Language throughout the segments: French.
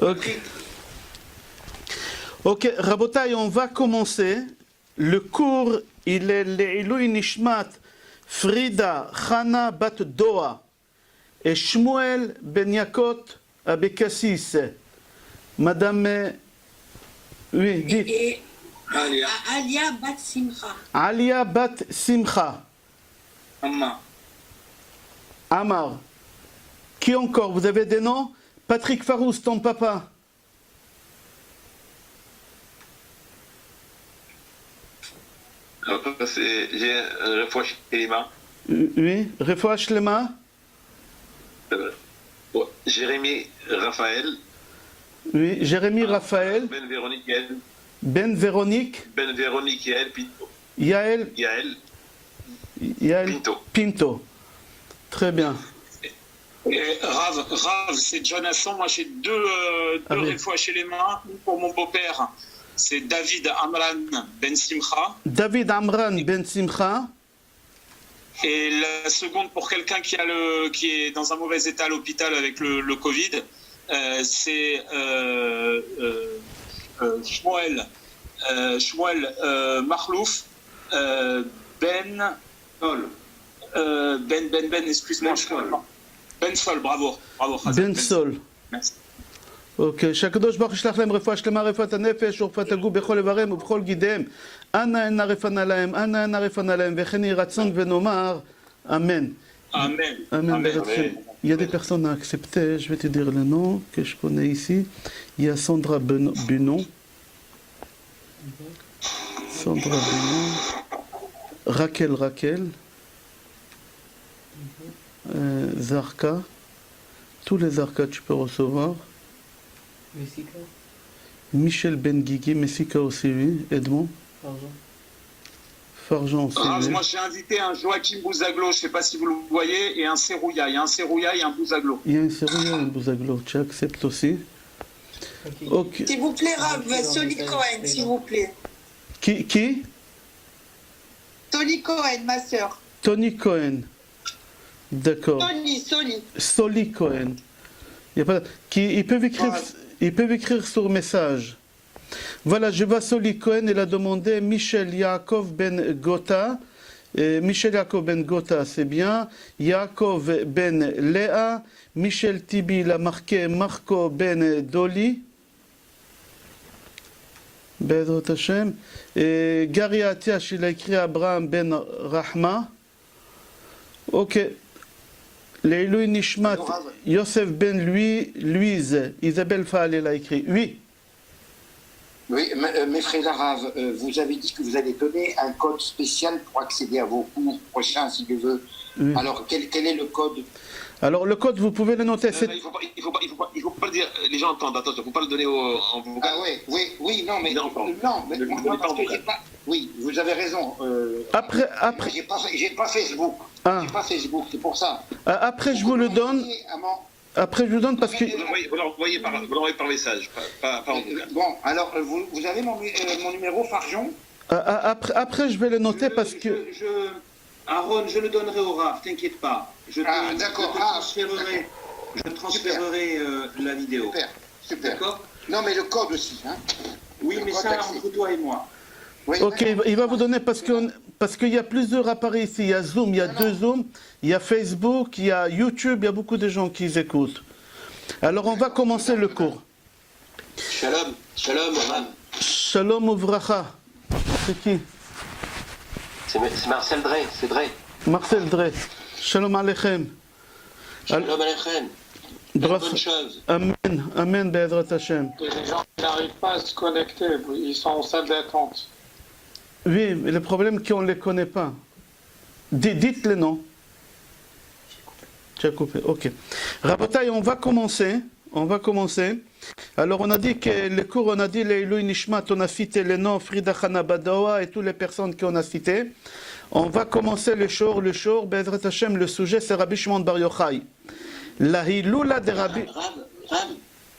Ok. Ok, Rabotai, on va commencer. Le cours, il est Le'ilui Nishmat Frida Chana Bat Doa et Shmuel Ben Yakot Abekassis. Madame, oui, dites. Et Alia Bat Simcha. Alia Bat Simcha. Amar. Qui encore? Vous avez des noms? Patrick Farouz, ton papa. J'ai un Refoua Shlema. Oui, Refoua Shlema. Jérémy Raphaël. Oui, Jérémy Raphaël. Ben Véronique Yael. Ben Véronique. Ben Véronique Yael Pinto. Yael. Pinto. Pinto. Très bien. Rav, c'est Jonathan. Moi, j'ai deux fois chez les mains. Une pour mon beau-père, c'est David Amran Ben Simcha. David Amran Ben Simcha. Et la seconde pour quelqu'un qui est dans un mauvais état à l'hôpital avec le Covid, c'est Shmuel Marlouf Ben excuse-moi. Ben Sol, bravo. Ben Sol. Merci. אוקיי, שהקדוש ברוך ישלח להם רפואה שלמה, רפואת הנפש ורפואת הגוף בכל איבריהם ובכל גידיהם. אנא אנא רפנה להם, אנא אנא רפנה להם, וכן יהי רצון ונאמר אמן. Amen. Amen. Il y a des personnes à accepter, je vais te dire le nom que je connais ici. Il y a Sandra Bunon. Sandra Bunon. Raquel. Zarka. Tous les Zarka tu peux recevoir. Messika. Michel Benguigui, Messika aussi, oui. Edmond. Farjan aussi. Oui. Moi, j'ai invité un Joachim Bouzaglo, je ne sais pas si vous le voyez, et un Serouya. Il y a un Serouya et un Bouzaglo. Il y a un Serouya et un Bouzaglo. Tu acceptes aussi. Okay. S'il vous plaît, Rav, Tony Cohen, s'il vous plaît. Qui Tony Cohen, ma soeur. Tony Cohen. D'accord. Soli Cohen. Il peuvent écrire sur message. Voilà, je vois Soli Cohen, il a demandé Michel Yaakov Ben Gota. Michel Yaakov Ben Gota, c'est bien. Yaakov Ben Léa. Michel Tibi, il a marqué Marco Ben Doli. Bezrat Hashem. Et Gary Atiash, il a écrit Abraham Ben Rahma. Ok. Leilui Nishmat, Yosef Ben Louise, Isabelle Fall, elle a écrit. Oui. Oui, mes frères arabes, vous avez dit que vous allez donner un code spécial pour accéder à vos cours prochains, si Dieu veut. Oui. Alors, quel est le code? Alors, le code, vous pouvez le noter. Il faut pas le dire, les gens entendent, attention, il ne faut pas le donner en vocal. Ah oui, non, mais parce que j'ai pas... Oui, vous avez raison. Après... J'ai pas Facebook. Ah. J'ai pas Facebook, c'est pour ça. Après, je vous le donne. Après, je vous donne parce que... Vous l'envoyez par message, pas en vocal. Bon, alors, vous avez mon numéro, Farjon? Après, je vais le noter parce que... Aaron, je le donnerai au Rav, t'inquiète pas. Je transférerai la vidéo. Super. D'accord. Non, mais le code aussi. Hein. Oui, mais ça, entre toi et moi. Oui, ok, il va vous donner parce qu'il y a plusieurs appareils ici. Il y a Zoom, il y a deux Zoom, il y a Facebook, il y a YouTube, il y a beaucoup de gens qui écoutent. Alors, on va commencer le cours. Shalom, Rav. Shalom Uvracha. C'est qui? C'est Marcel Drey, c'est Drey. Marcel Drey. Shalom Aleichem. Shalom Aleichem. Bonne chose. Amen, Be'ezrat Hashem. Les gens n'arrivent pas à se connecter, ils sont en salle d'attente. Oui, mais le problème c'est qu'on ne les connaît pas. Dites les noms. Tu as coupé, ok. Rabotai, on va commencer. Alors on a dit que le cours, on a dit les Leilui Nishmat, on a cité les noms Frida Chana Badawa et toutes les personnes qu'on a citées. On va commencer le shor, Be'ezrat Hashem, le sujet c'est Rabbi Shimon Bar Yochai. La Hiloula de Rabbi...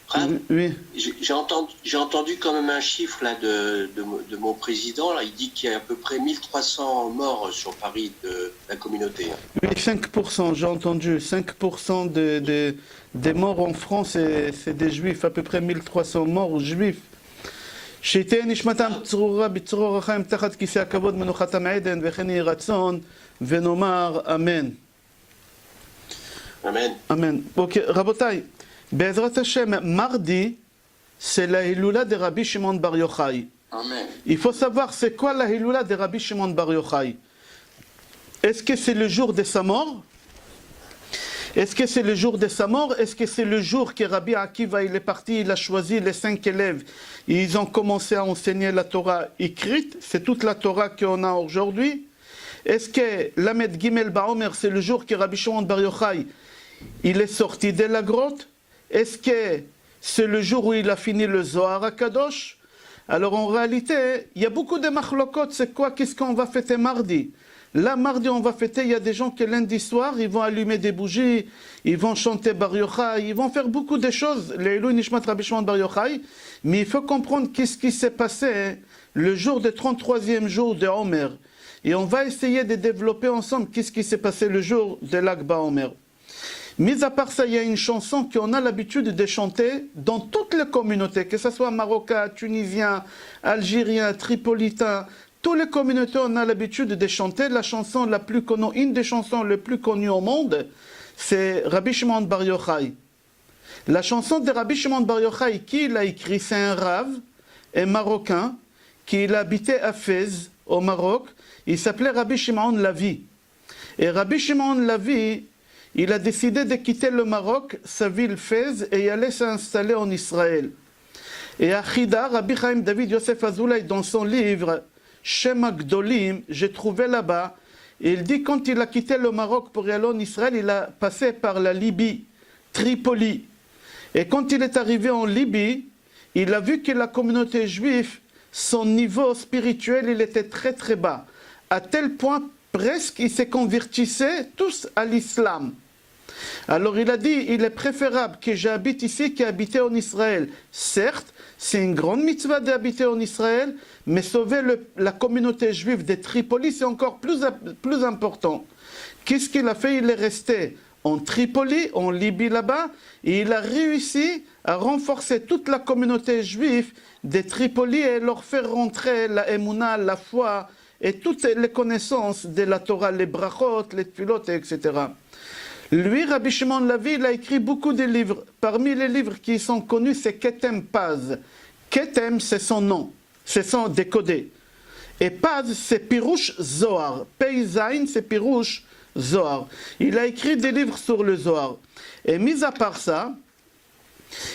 Rav, Oui. j'ai entendu quand même un chiffre là de mon président. Là, il dit qu'il y a à peu près 1300 morts sur Paris de la communauté. Oui, 5%, j'ai entendu. 5% des morts en France, c'est des juifs. À peu près 1300 morts juifs. שתהיה נשמתם צרורה בצרור החיים תחת כיסא הכבוד מנוחתם עדן וכן יהי רצון ונאמר אמן. Amen. אמן. אוקיי, רבותיי, בעזרת השם, מרדי c'est la Hilula de Rabbi Shimon Bar Yochai. Amen. Il faut savoir c'est quoi la Hilula de Rabbi Shimon Bar Yochai. Est-ce que c'est le jour de sa mort? Est-ce que c'est le jour de sa mort? Est-ce que c'est le jour que Rabbi Akiva il est parti, il a choisi les 5 élèves et ils ont commencé à enseigner la Torah écrite? C'est toute la Torah qu'on a aujourd'hui. Est-ce que Lamed Gimel Baomer c'est le jour que Rabbi Shimon Bar Yochai il est sorti de la grotte? Est-ce que c'est le jour où il a fini le Zohar HaKadosh? Alors en réalité, il y a beaucoup de machlokot, c'est quoi? Qu'est-ce qu'on va fêter mardi? Là, mardi, on va fêter, il y a des gens qui lundi soir, ils vont allumer des bougies, ils vont chanter Bar Yochai, ils vont faire beaucoup de choses, les Elou Nishmat Rabbi Shimon Bar Yochai, mais il faut comprendre qu'est-ce qui s'est passé le jour du 33e jour de Omer. Et on va essayer de développer ensemble qu'est-ce qui s'est passé le jour de l'Akba Omer. Mis à part ça, il y a une chanson qu'on a l'habitude de chanter dans toutes les communautés, que ce soit marocain, tunisien, algérien, tripolitain, toutes les communautés, on a l'habitude de chanter la chanson la plus connue, une des chansons les plus connues au monde, c'est Rabbi Shimon Bar Yochai. La chanson de Rabbi Shimon Bar Yochai, qui l'a écrit, c'est un Rav, un Marocain, qui habitait à Fès, au Maroc. Il s'appelait Rabbi Shimon Lavi. Et Rabbi Shimon Lavi, il a décidé de quitter le Maroc, sa ville Fès, et y aller s'installer en Israël. Et à Chida, Rabbi Chaim David Yosef Azoulay, dans son livre Shema Gdolim, j'ai trouvé là-bas, il dit quand il a quitté le Maroc pour y aller en Israël, il a passé par la Libye, Tripoli. Et quand il est arrivé en Libye, il a vu que la communauté juive, son niveau spirituel, il était très très bas. À tel point, presque, ils se convertissaient tous à l'islam. Alors il a dit, il est préférable que j'habite ici qu'habiter en Israël. Certes, c'est une grande mitzvah d'habiter en Israël, mais sauver la communauté juive de Tripoli, c'est encore plus important. Qu'est-ce qu'il a fait? Il est resté en Tripoli, en Libye là-bas, et il a réussi à renforcer toute la communauté juive de Tripoli et leur faire rentrer la émouna, la foi, et toutes les connaissances de la Torah, les brachot, les tfilot, etc. Lui, Rabbi Shimon Lavi, il a écrit beaucoup de livres. Parmi les livres qui sont connus, c'est Ketem Paz. Ketem, c'est son nom, c'est son décodé. Et Paz, c'est Pirouche Zohar. Peizain, c'est Pirouche Zohar. Il a écrit des livres sur le Zohar. Et mis à part ça,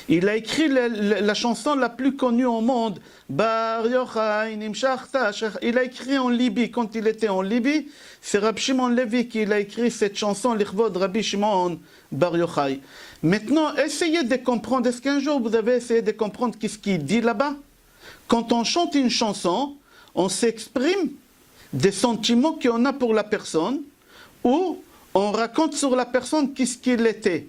il a écrit la chanson la plus connue au monde, Bar Yochai Nimshachta. Il a écrit en Libye, quand il était en Libye, c'est Rabbi Shimon Levi qui a écrit cette chanson, l'Ichvod Rabbi Shimon Bar Yochai. Maintenant, essayez de comprendre, est-ce qu'un jour vous avez essayé de comprendre qu'est-ce qu'il dit là-bas? Quand on chante une chanson, on s'exprime des sentiments qu'on a pour la personne, ou on raconte sur la personne qu'est-ce qu'il était.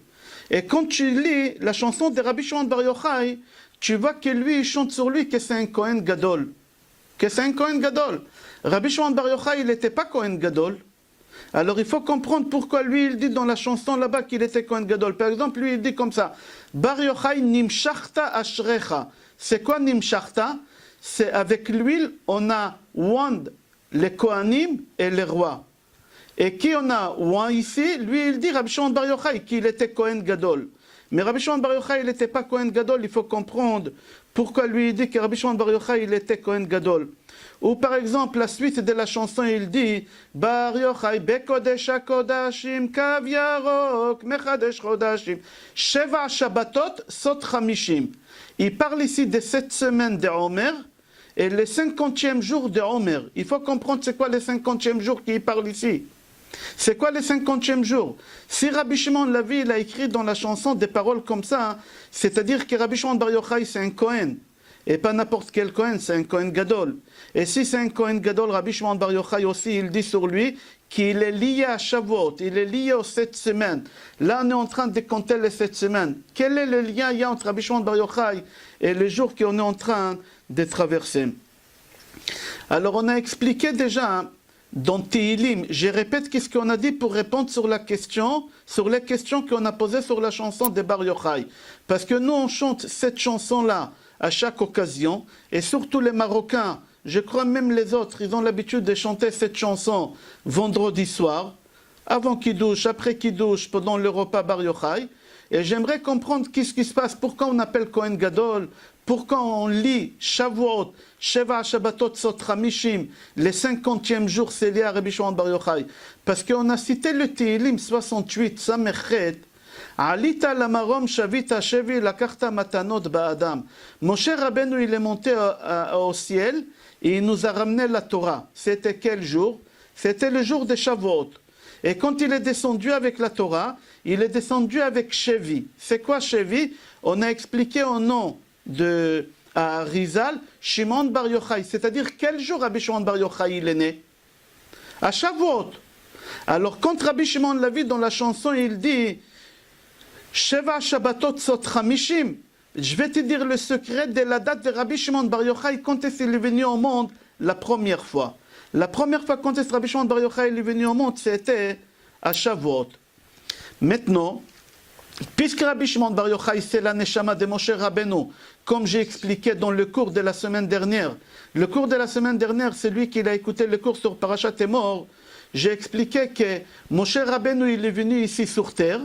Et quand tu lis la chanson de Rabbi Shimon Bar Yochai, tu vois que lui, il chante sur lui que c'est un Kohen Gadol. Que c'est un Kohen Gadol. Rabbi Shimon Bar Yochai, il n'était pas Kohen Gadol. Alors il faut comprendre pourquoi lui, il dit dans la chanson là-bas qu'il était Kohen Gadol. Par exemple, lui, il dit comme ça, Bar Yochai nimshachta ashrecha. C'est quoi nimshachta? C'est avec l'huile, on a wand les Kohanim et les rois. Et qui on a ouin ici? Lui, il dit Rabbi Shimon Bar Yochai qu'il était Kohen Gadol. Mais Rabbi Shimon Bar Yochai, il n'était pas Kohen Gadol. Il faut comprendre pourquoi lui, il dit que Rabbi Shimon Bar Yochai, il était Kohen Gadol. Ou par exemple, la suite de la chanson, il dit Bar Yochai bekodesh hakodashim kav yarok mechadesh chodashim sheva shabbatot sot chamishim. Il parle ici de 7 semaines de Omer et le 50e jour de Omer. Il faut comprendre c'est quoi le 50e jour qu'il parle ici. C'est quoi le 50e jour? Si Rabbi Shimon Lavi il a écrit dans la chanson des paroles comme ça, hein, c'est-à-dire que Rabbi Shimon Bar Yochai c'est un Kohen, et pas n'importe quel Kohen, c'est un Kohen Gadol. Et si c'est un Kohen Gadol, Rabbi Shimon Bar Yochai aussi, il dit sur lui qu'il est lié à Shavuot, il est lié aux 7 semaines. Là, on est en train de compter les 7 semaines. Quel est le lien il y a entre Rabbi Shimon Bar Yochai et les jours qu'on est en train de traverser? Alors, on a expliqué déjà dans Tehillim, je répète qu'est-ce qu'on a dit pour répondre sur les questions qu'on a posées sur la chanson de Bar Yochai. Parce que nous, on chante cette chanson-là à chaque occasion, et surtout les Marocains, je crois même les autres, ils ont l'habitude de chanter cette chanson vendredi soir, avant Kiddush, après Kiddush, pendant le repas Bar Yochai. Et j'aimerais comprendre qu'est-ce qui se passe, pourquoi on appelle Kohen Gadol, pourquoi on lit Shavuot, Sheva Shabbatot Sot Hamishim, les 50e jours, c'est lié à Rabbi Shimon Bar Yochai. Parce qu'on a cité le Tehillim 68, Samechet, Alita lamarom shavita shevi lakarta matanot ba'adam. Moshe Rabbeinu, il est monté au ciel et il nous a ramené la Torah. C'était quel jour? C'était le jour de Shavuot. Et quand il est descendu avec la Torah, il est descendu avec Shevi. C'est quoi Shevi? On a expliqué au nom de Rizal, Shimon Bar Yochai. C'est-à-dire quel jour Rabbi Shimon Bar Yochai il est né? À Shavuot. Alors quand Rabbi Shimon l'a vu dans la chanson, il dit Sheva Shabbatot Sot Hamishim. Je vais te dire le secret de la date de Rabbi Shimon Bar Yochai quand est-ce qu'il est venu au monde la première fois. La première fois quand est-ce que Rabbi Shimon Bar Yochai est venu au monde, c'était à Shavuot. Maintenant, puisque Rabbi Shimon Bar Yochai c'est la neshama de Moshe Rabbeinu, comme j'ai expliqué dans le cours de la semaine dernière, le cours de la semaine dernière, c'est lui qui a écouté le cours sur Parashat Emor, j'ai expliqué que Moshe Rabbeinu il est venu ici sur terre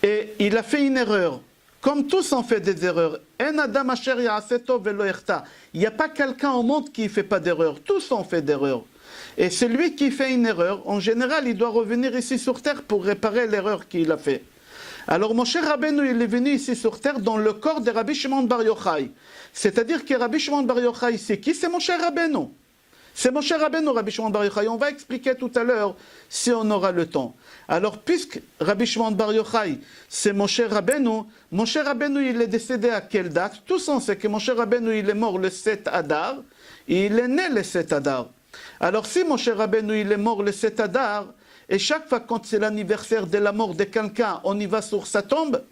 et il a fait une erreur. Comme tous ont fait des erreurs. Il n'y a pas quelqu'un au monde qui ne fait pas d'erreur. Tous ont fait d'erreurs. Et celui qui fait une erreur, en général, il doit revenir ici sur terre pour réparer l'erreur qu'il a fait. Alors Moshe Rabbeinu, il est venu ici sur terre dans le corps de Rabbi Shimon Bar Yochai. C'est-à-dire que Rabbi Shimon Bar Yochai, c'est qui? C'est Moshe Rabbeinu. C'est Moshe Rabbeinu, Rabbi Shimon Bar Yochai. On va expliquer tout à l'heure si on aura le temps. Alors, puisque Rabbi Shimon Bar Yochai, c'est Moshe Rabbeinu il est décédé à quelle date? Tous on sait que Moshe Rabbeinu il est mort le 7 Adar, et il est né le 7 Adar. Alors, si Moshe Rabbeinu il est mort le 7 Adar, et chaque fois quand c'est l'anniversaire de la mort de quelqu'un, on y va sur sa tombe,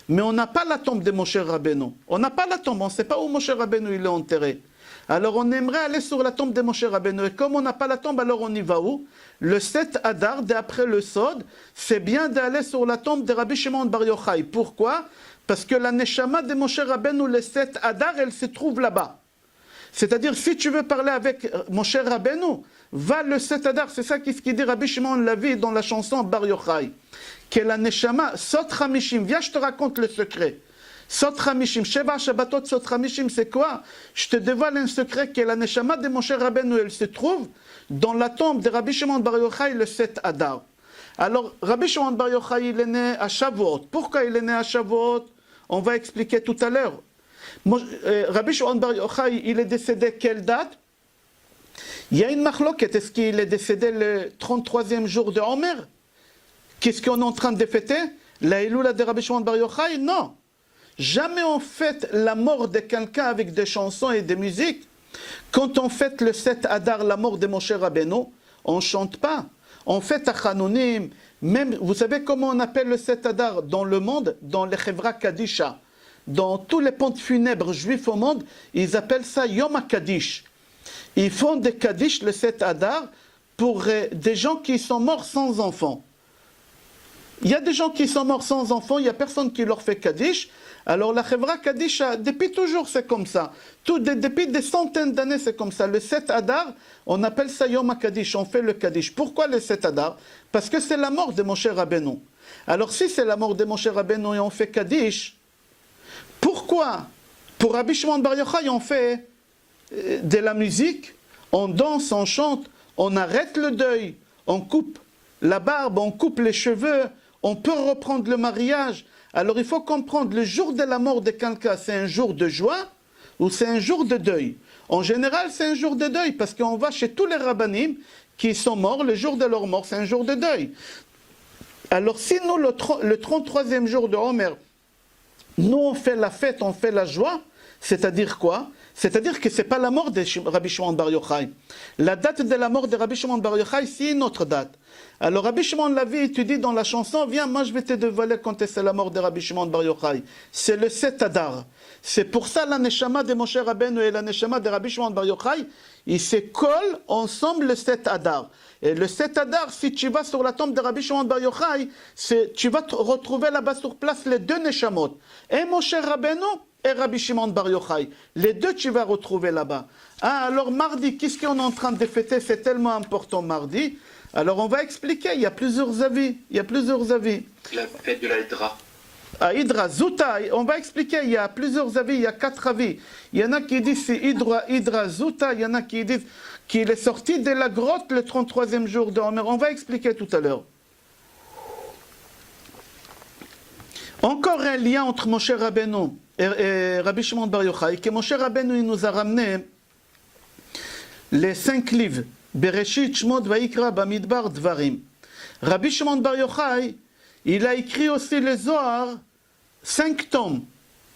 mais on n'a pas la tombe de Moshe Rabbeinu. On n'a pas la tombe, on ne sait pas où Moshe Rabbeinu il est enterré. Alors on aimerait aller sur la tombe de Moshe Rabbeinu. Et comme on n'a pas la tombe, alors on y va où? Le 7 Adar, d'après le Sod, c'est bien d'aller sur la tombe de Rabbi Shimon Bar Yochai. Pourquoi? Parce que la Neshama de Moshe Rabbeinu, le 7 Adar, elle se trouve là-bas. C'est-à-dire, si tu veux parler avec Moshe Rabbeinu, va le 7 Adar. C'est ça qu'il dit Rabbi Shimon Lavi dans la chanson Bar Yochai. Que la Neshama, Sot Hamishim, viens, je te raconte le secret. Sot Hamishim, Sheva Shabbatot Sot Hamishim, c'est quoi? Je te dévoile un secret que la Neshama de Moshe Rabbeinu, elle se trouve dans la tombe de Rabbi Shimon Bar Yochai le 7 Adar. Alors, Rabbi Shimon Bar Yochai, il est né à Shavuot. Pourquoi il est né à Shavuot? On va expliquer tout à l'heure. Rabbi Shimon Bar Yochai, il est décédé quelle date? Il y a une marloquette, est-ce qu'il est décédé le 33e jour de Omer? Qu'est-ce qu'on est en train de fêter? La Iloula de Rabbi Shimon Bar Yochai? Non. Jamais on fête la mort de quelqu'un avec des chansons et des musiques. Quand on fête le 7 Adar, la mort de Moshe Rabbeinu, on ne chante pas. On fête à Chanonim. Même, vous savez comment on appelle le 7 Adar dans le monde? Dans les Chevra Kadisha. Dans tous les ponts funèbres juifs au monde, ils appellent ça Yom HaKadish. Ils font des Kadish le 7 Adar pour des gens qui sont morts sans enfants. Il y a des gens qui sont morts sans enfants, il n'y a personne qui leur fait Kaddish. Alors la Chevra Kaddish, depuis toujours c'est comme ça. Depuis des centaines d'années c'est comme ça. Le 7 Adar, on appelle ça Yom HaKadish, on fait le Kaddish. Pourquoi le 7 Adar? Parce que c'est la mort de Moshe Rabbeinu. Alors si c'est la mort de Moshe Rabbeinu et on fait Kaddish, pourquoi pour Rabbi Shimon Bar Yochai on fait de la musique, on danse, on chante, on arrête le deuil, on coupe la barbe, on coupe les cheveux, on peut reprendre le mariage. Alors il faut comprendre, le jour de la mort de quelqu'un, c'est un jour de joie ou c'est un jour de deuil? En général, c'est un jour de deuil parce qu'on va chez tous les rabbanim qui sont morts, le jour de leur mort, c'est un jour de deuil. Alors si nous, le 33e jour de Homer, nous on fait la fête, on fait la joie, C'est-à-dire quoi? C'est-à-dire que ce n'est pas la mort de Rabbi Shimon Bar Yochai. La date de la mort de Rabbi Shimon Bar Yochai, c'est une autre date. Alors Rabbi Shimon l'avait étudié dans la chanson, viens, moi je vais te dévoiler quand c'est la mort de Rabbi Shimon Bar Yochai. C'est le 7 Adar. C'est pour ça la Neshama de Moshe Rabbeinu et la Neshama de Rabbi Shimon Bar Yochai, ils se collent ensemble le 7 Adar. Et le 7 Adar, si tu vas sur la tombe de Rabbi Shimon Bar Yochai, tu vas te retrouver là-bas sur place les deux Neshamot. Et Moshe Rabbeinu et Rabbi Shimon Bar Yochai. Les deux, tu vas retrouver là-bas. Ah, alors mardi, qu'est-ce qu'on est en train de fêter? C'est tellement important mardi. Alors on va expliquer, il y a plusieurs avis. La fête de la Hydra. Ah, Hydra, Zouta, on va expliquer, il y a plusieurs avis, il y a 4 avis. Il y en a qui disent c'est Hydra, Zouta, il y en a qui disent qu'il est sorti de la grotte le 33e jour de Homer. On va expliquer tout à l'heure. Encore un lien entre Moshe Rabbeinu et Rabbi Shimon Bar Yochai, que Moshe Rabbeinu il nous a ramené les 5 livres, Bereshit, Shmot, Vaikra, Bamidbar, Dvarim. Rabbi Shimon Bar Yochai, il a écrit aussi le Zohar, 5 tomes.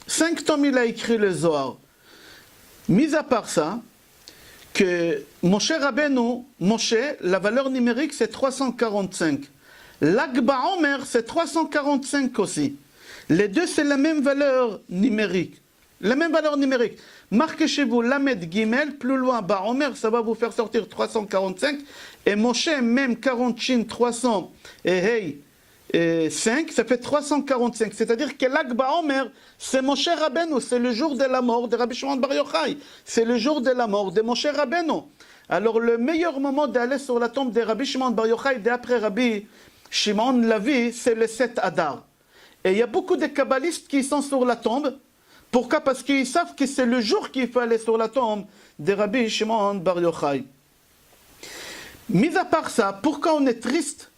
5 tomes il a écrit le Zohar. Mis à part ça, que Moshe Rabbeinu, Moshe, la valeur numérique c'est 345. Lag BaOmer c'est 345 aussi. Les deux c'est la même valeur numérique. La même valeur numérique. Marquez chez vous Lamed Gimel, plus loin BaOmer, ça va vous faire sortir 345. Et Moshe, même 40 Shin 300 et Hey 5, ça fait 345. C'est-à-dire que Lag BaOmer, c'est Moshe Rabbeinu, c'est le jour de la mort de Rabbi Shimon Bar Yochai. C'est le jour de la mort de Moshe Rabbeinu. Alors le meilleur moment d'aller sur la tombe de Rabbi Shimon Bar Yochai, d'après Rabbi Shimon Lavi, c'est le 7 Adar. Et il y a beaucoup de kabbalistes qui sont sur la tombe. Pourquoi? Parce qu'ils savent que c'est le jour qu'il faut aller sur la tombe de Rabbi Shimon Bar Yochai. Mis à part ça, pourquoi on est triste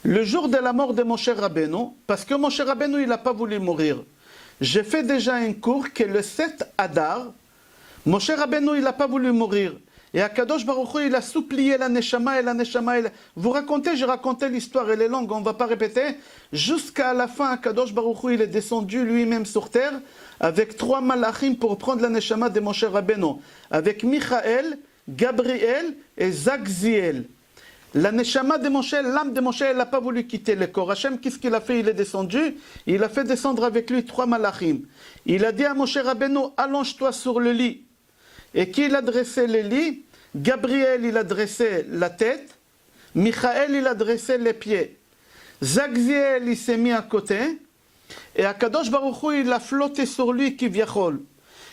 le jour de la mort de Moshe Rabbeinu? Parce que Moshe Rabbeinu, il n'a pas voulu mourir. J'ai fait déjà un cours que le 7 Adar, Moshe Rabbeinu, il n'a pas voulu mourir. Et Akadosh Baruch Hu, il a supplié la Neshama et la Neshama. Vous racontez, j'ai raconté l'histoire, elle est longue, on ne va pas répéter. Jusqu'à la fin, Akadosh Baruch Hu, il est descendu lui-même sur terre avec 3 malachim pour prendre la Neshama de Moshe Rabbeinu. Avec Michael, Gabriel et Zagziel. La Neshama de Moshe, l'âme de Moshe, elle n'a pas voulu quitter le corps. Hachem, qu'est-ce qu'il a fait? Il est descendu. Il a fait descendre avec lui 3 malachim. Il a dit à Moshe Rabbeinu, allonge-toi sur le lit. Et qui il a dressé le lit? Gabriel, il a dressé la tête. Michael, il a dressé les pieds. Zagziel, il s'est mis à côté. Et Akadosh Baruch Hu, il a flotté sur lui, Kivyachol.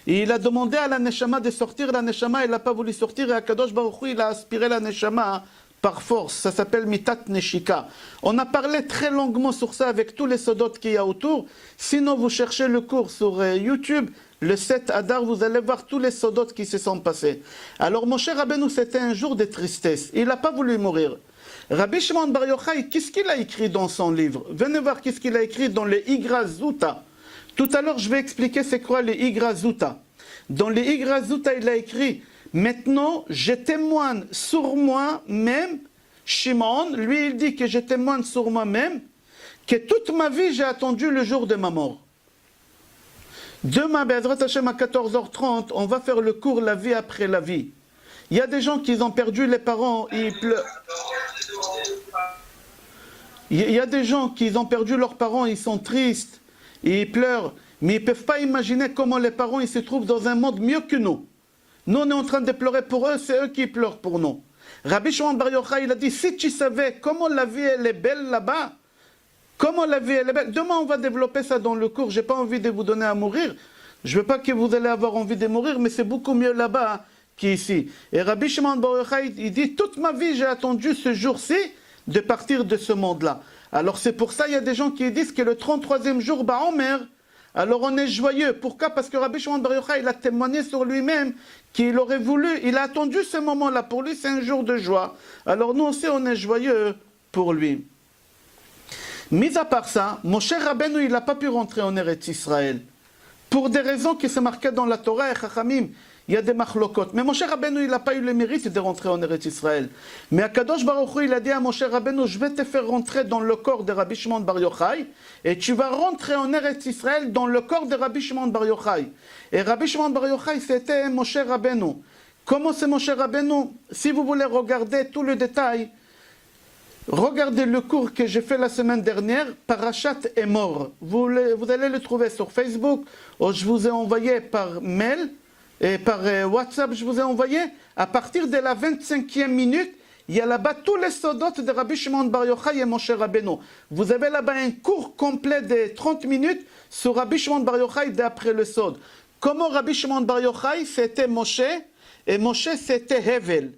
Et il a demandé à la Neshama de sortir. La Neshama, elle n'a pas voulu sortir. Et Akadosh Baruch Hu, il a aspiré la Neshama par force. Ça s'appelle Mitat Neshika. On a parlé très longuement sur ça avec tous les sodot qu'il y a autour. Sinon, vous cherchez le cours sur YouTube. Le 7 Adar, vous allez voir tous les sodot qui se sont passés. Alors, Moshe Rabbeinu, c'était un jour de tristesse. Il n'a pas voulu mourir. Rabbi Shimon Bar Yochai, qu'est-ce qu'il a écrit dans son livre? Venez voir qu'est-ce qu'il a écrit dans les Igra Zuta. Tout à l'heure, je vais expliquer c'est quoi les Igra Zuta. Dans les Igra Zuta, il a écrit « Maintenant, je témoigne sur moi-même. » Shimon, lui, il dit que je témoigne sur moi-même, que toute ma vie, j'ai attendu le jour de ma mort. Demain, Be'ezrat Hashem, à 14h30, on va faire le cours La vie après la vie. Il y a des gens qui ont perdu les parents, ils pleurent. Il y a des gens qui ont perdu leurs parents, ils sont tristes, ils pleurent, mais ils ne peuvent pas imaginer comment les parents ils se trouvent dans un monde mieux que nous. Nous, on est en train de pleurer pour eux, c'est eux qui pleurent pour nous. Rabbi Shimon Bar Yochai, il a dit, si tu savais comment la vie elle est belle là-bas, comment la vie elle est belle. Demain, on va développer ça dans le cours. Je n'ai pas envie de vous donner à mourir. Je ne veux pas que vous allez avoir envie de mourir, mais c'est beaucoup mieux là-bas qu'ici. Et Rabbi Shimon Bar Yochai, il dit, toute ma vie, j'ai attendu ce jour-ci de partir de ce monde-là. Alors c'est pour ça, il y a des gens qui disent que le 33e jour, Baomer, alors on est joyeux. Pourquoi? Parce que Rabbi Shimon Bar Yochai, il a témoigné sur lui-même qu'il aurait voulu, il a attendu ce moment-là. Pour lui, c'est un jour de joie. Alors nous aussi, on est joyeux pour lui. Mis à part ça, Moshe Rabbeinu, il n'a pas pu rentrer en Eretz Israël. pour des raisons qui sont marquées dans la Torah et Chachamim. Il y a des machlokot. Mais Moshe Rabbeinu, il n'a pas eu le mérite de rentrer en Eretz Israël. Mais Akadosh Baruch Hu, il a dit à Moshe Rabbeinu, je vais te faire rentrer dans le corps de Rabbi Shimon Bar Yochai, et tu vas rentrer en Eretz Israël dans le corps de Rabbi Shimon Bar Yochai. Et Rabbi Shimon Bar Yochai, c'était Moshe Rabbeinu. Comment c'est Moshe Rabbeinu? Si vous voulez regarder tout le détail, regardez le cours que j'ai fait la semaine dernière, Parashat Emor. Vous allez le trouver sur Facebook, ou je vous ai envoyé par mail, et par WhatsApp, je vous ai envoyé. À partir de la 25e minute, il y a là-bas tous les sodotes de Rabbi Shimon Bar Yochai et Moshe Rabbeinu. Vous avez là-bas un cours complet de 30 minutes sur Rabbi Shimon Bar Yochai d'après le sod. Comment Rabbi Shimon Bar Yochai, c'était Moshe, et Moshe, c'était Hevel.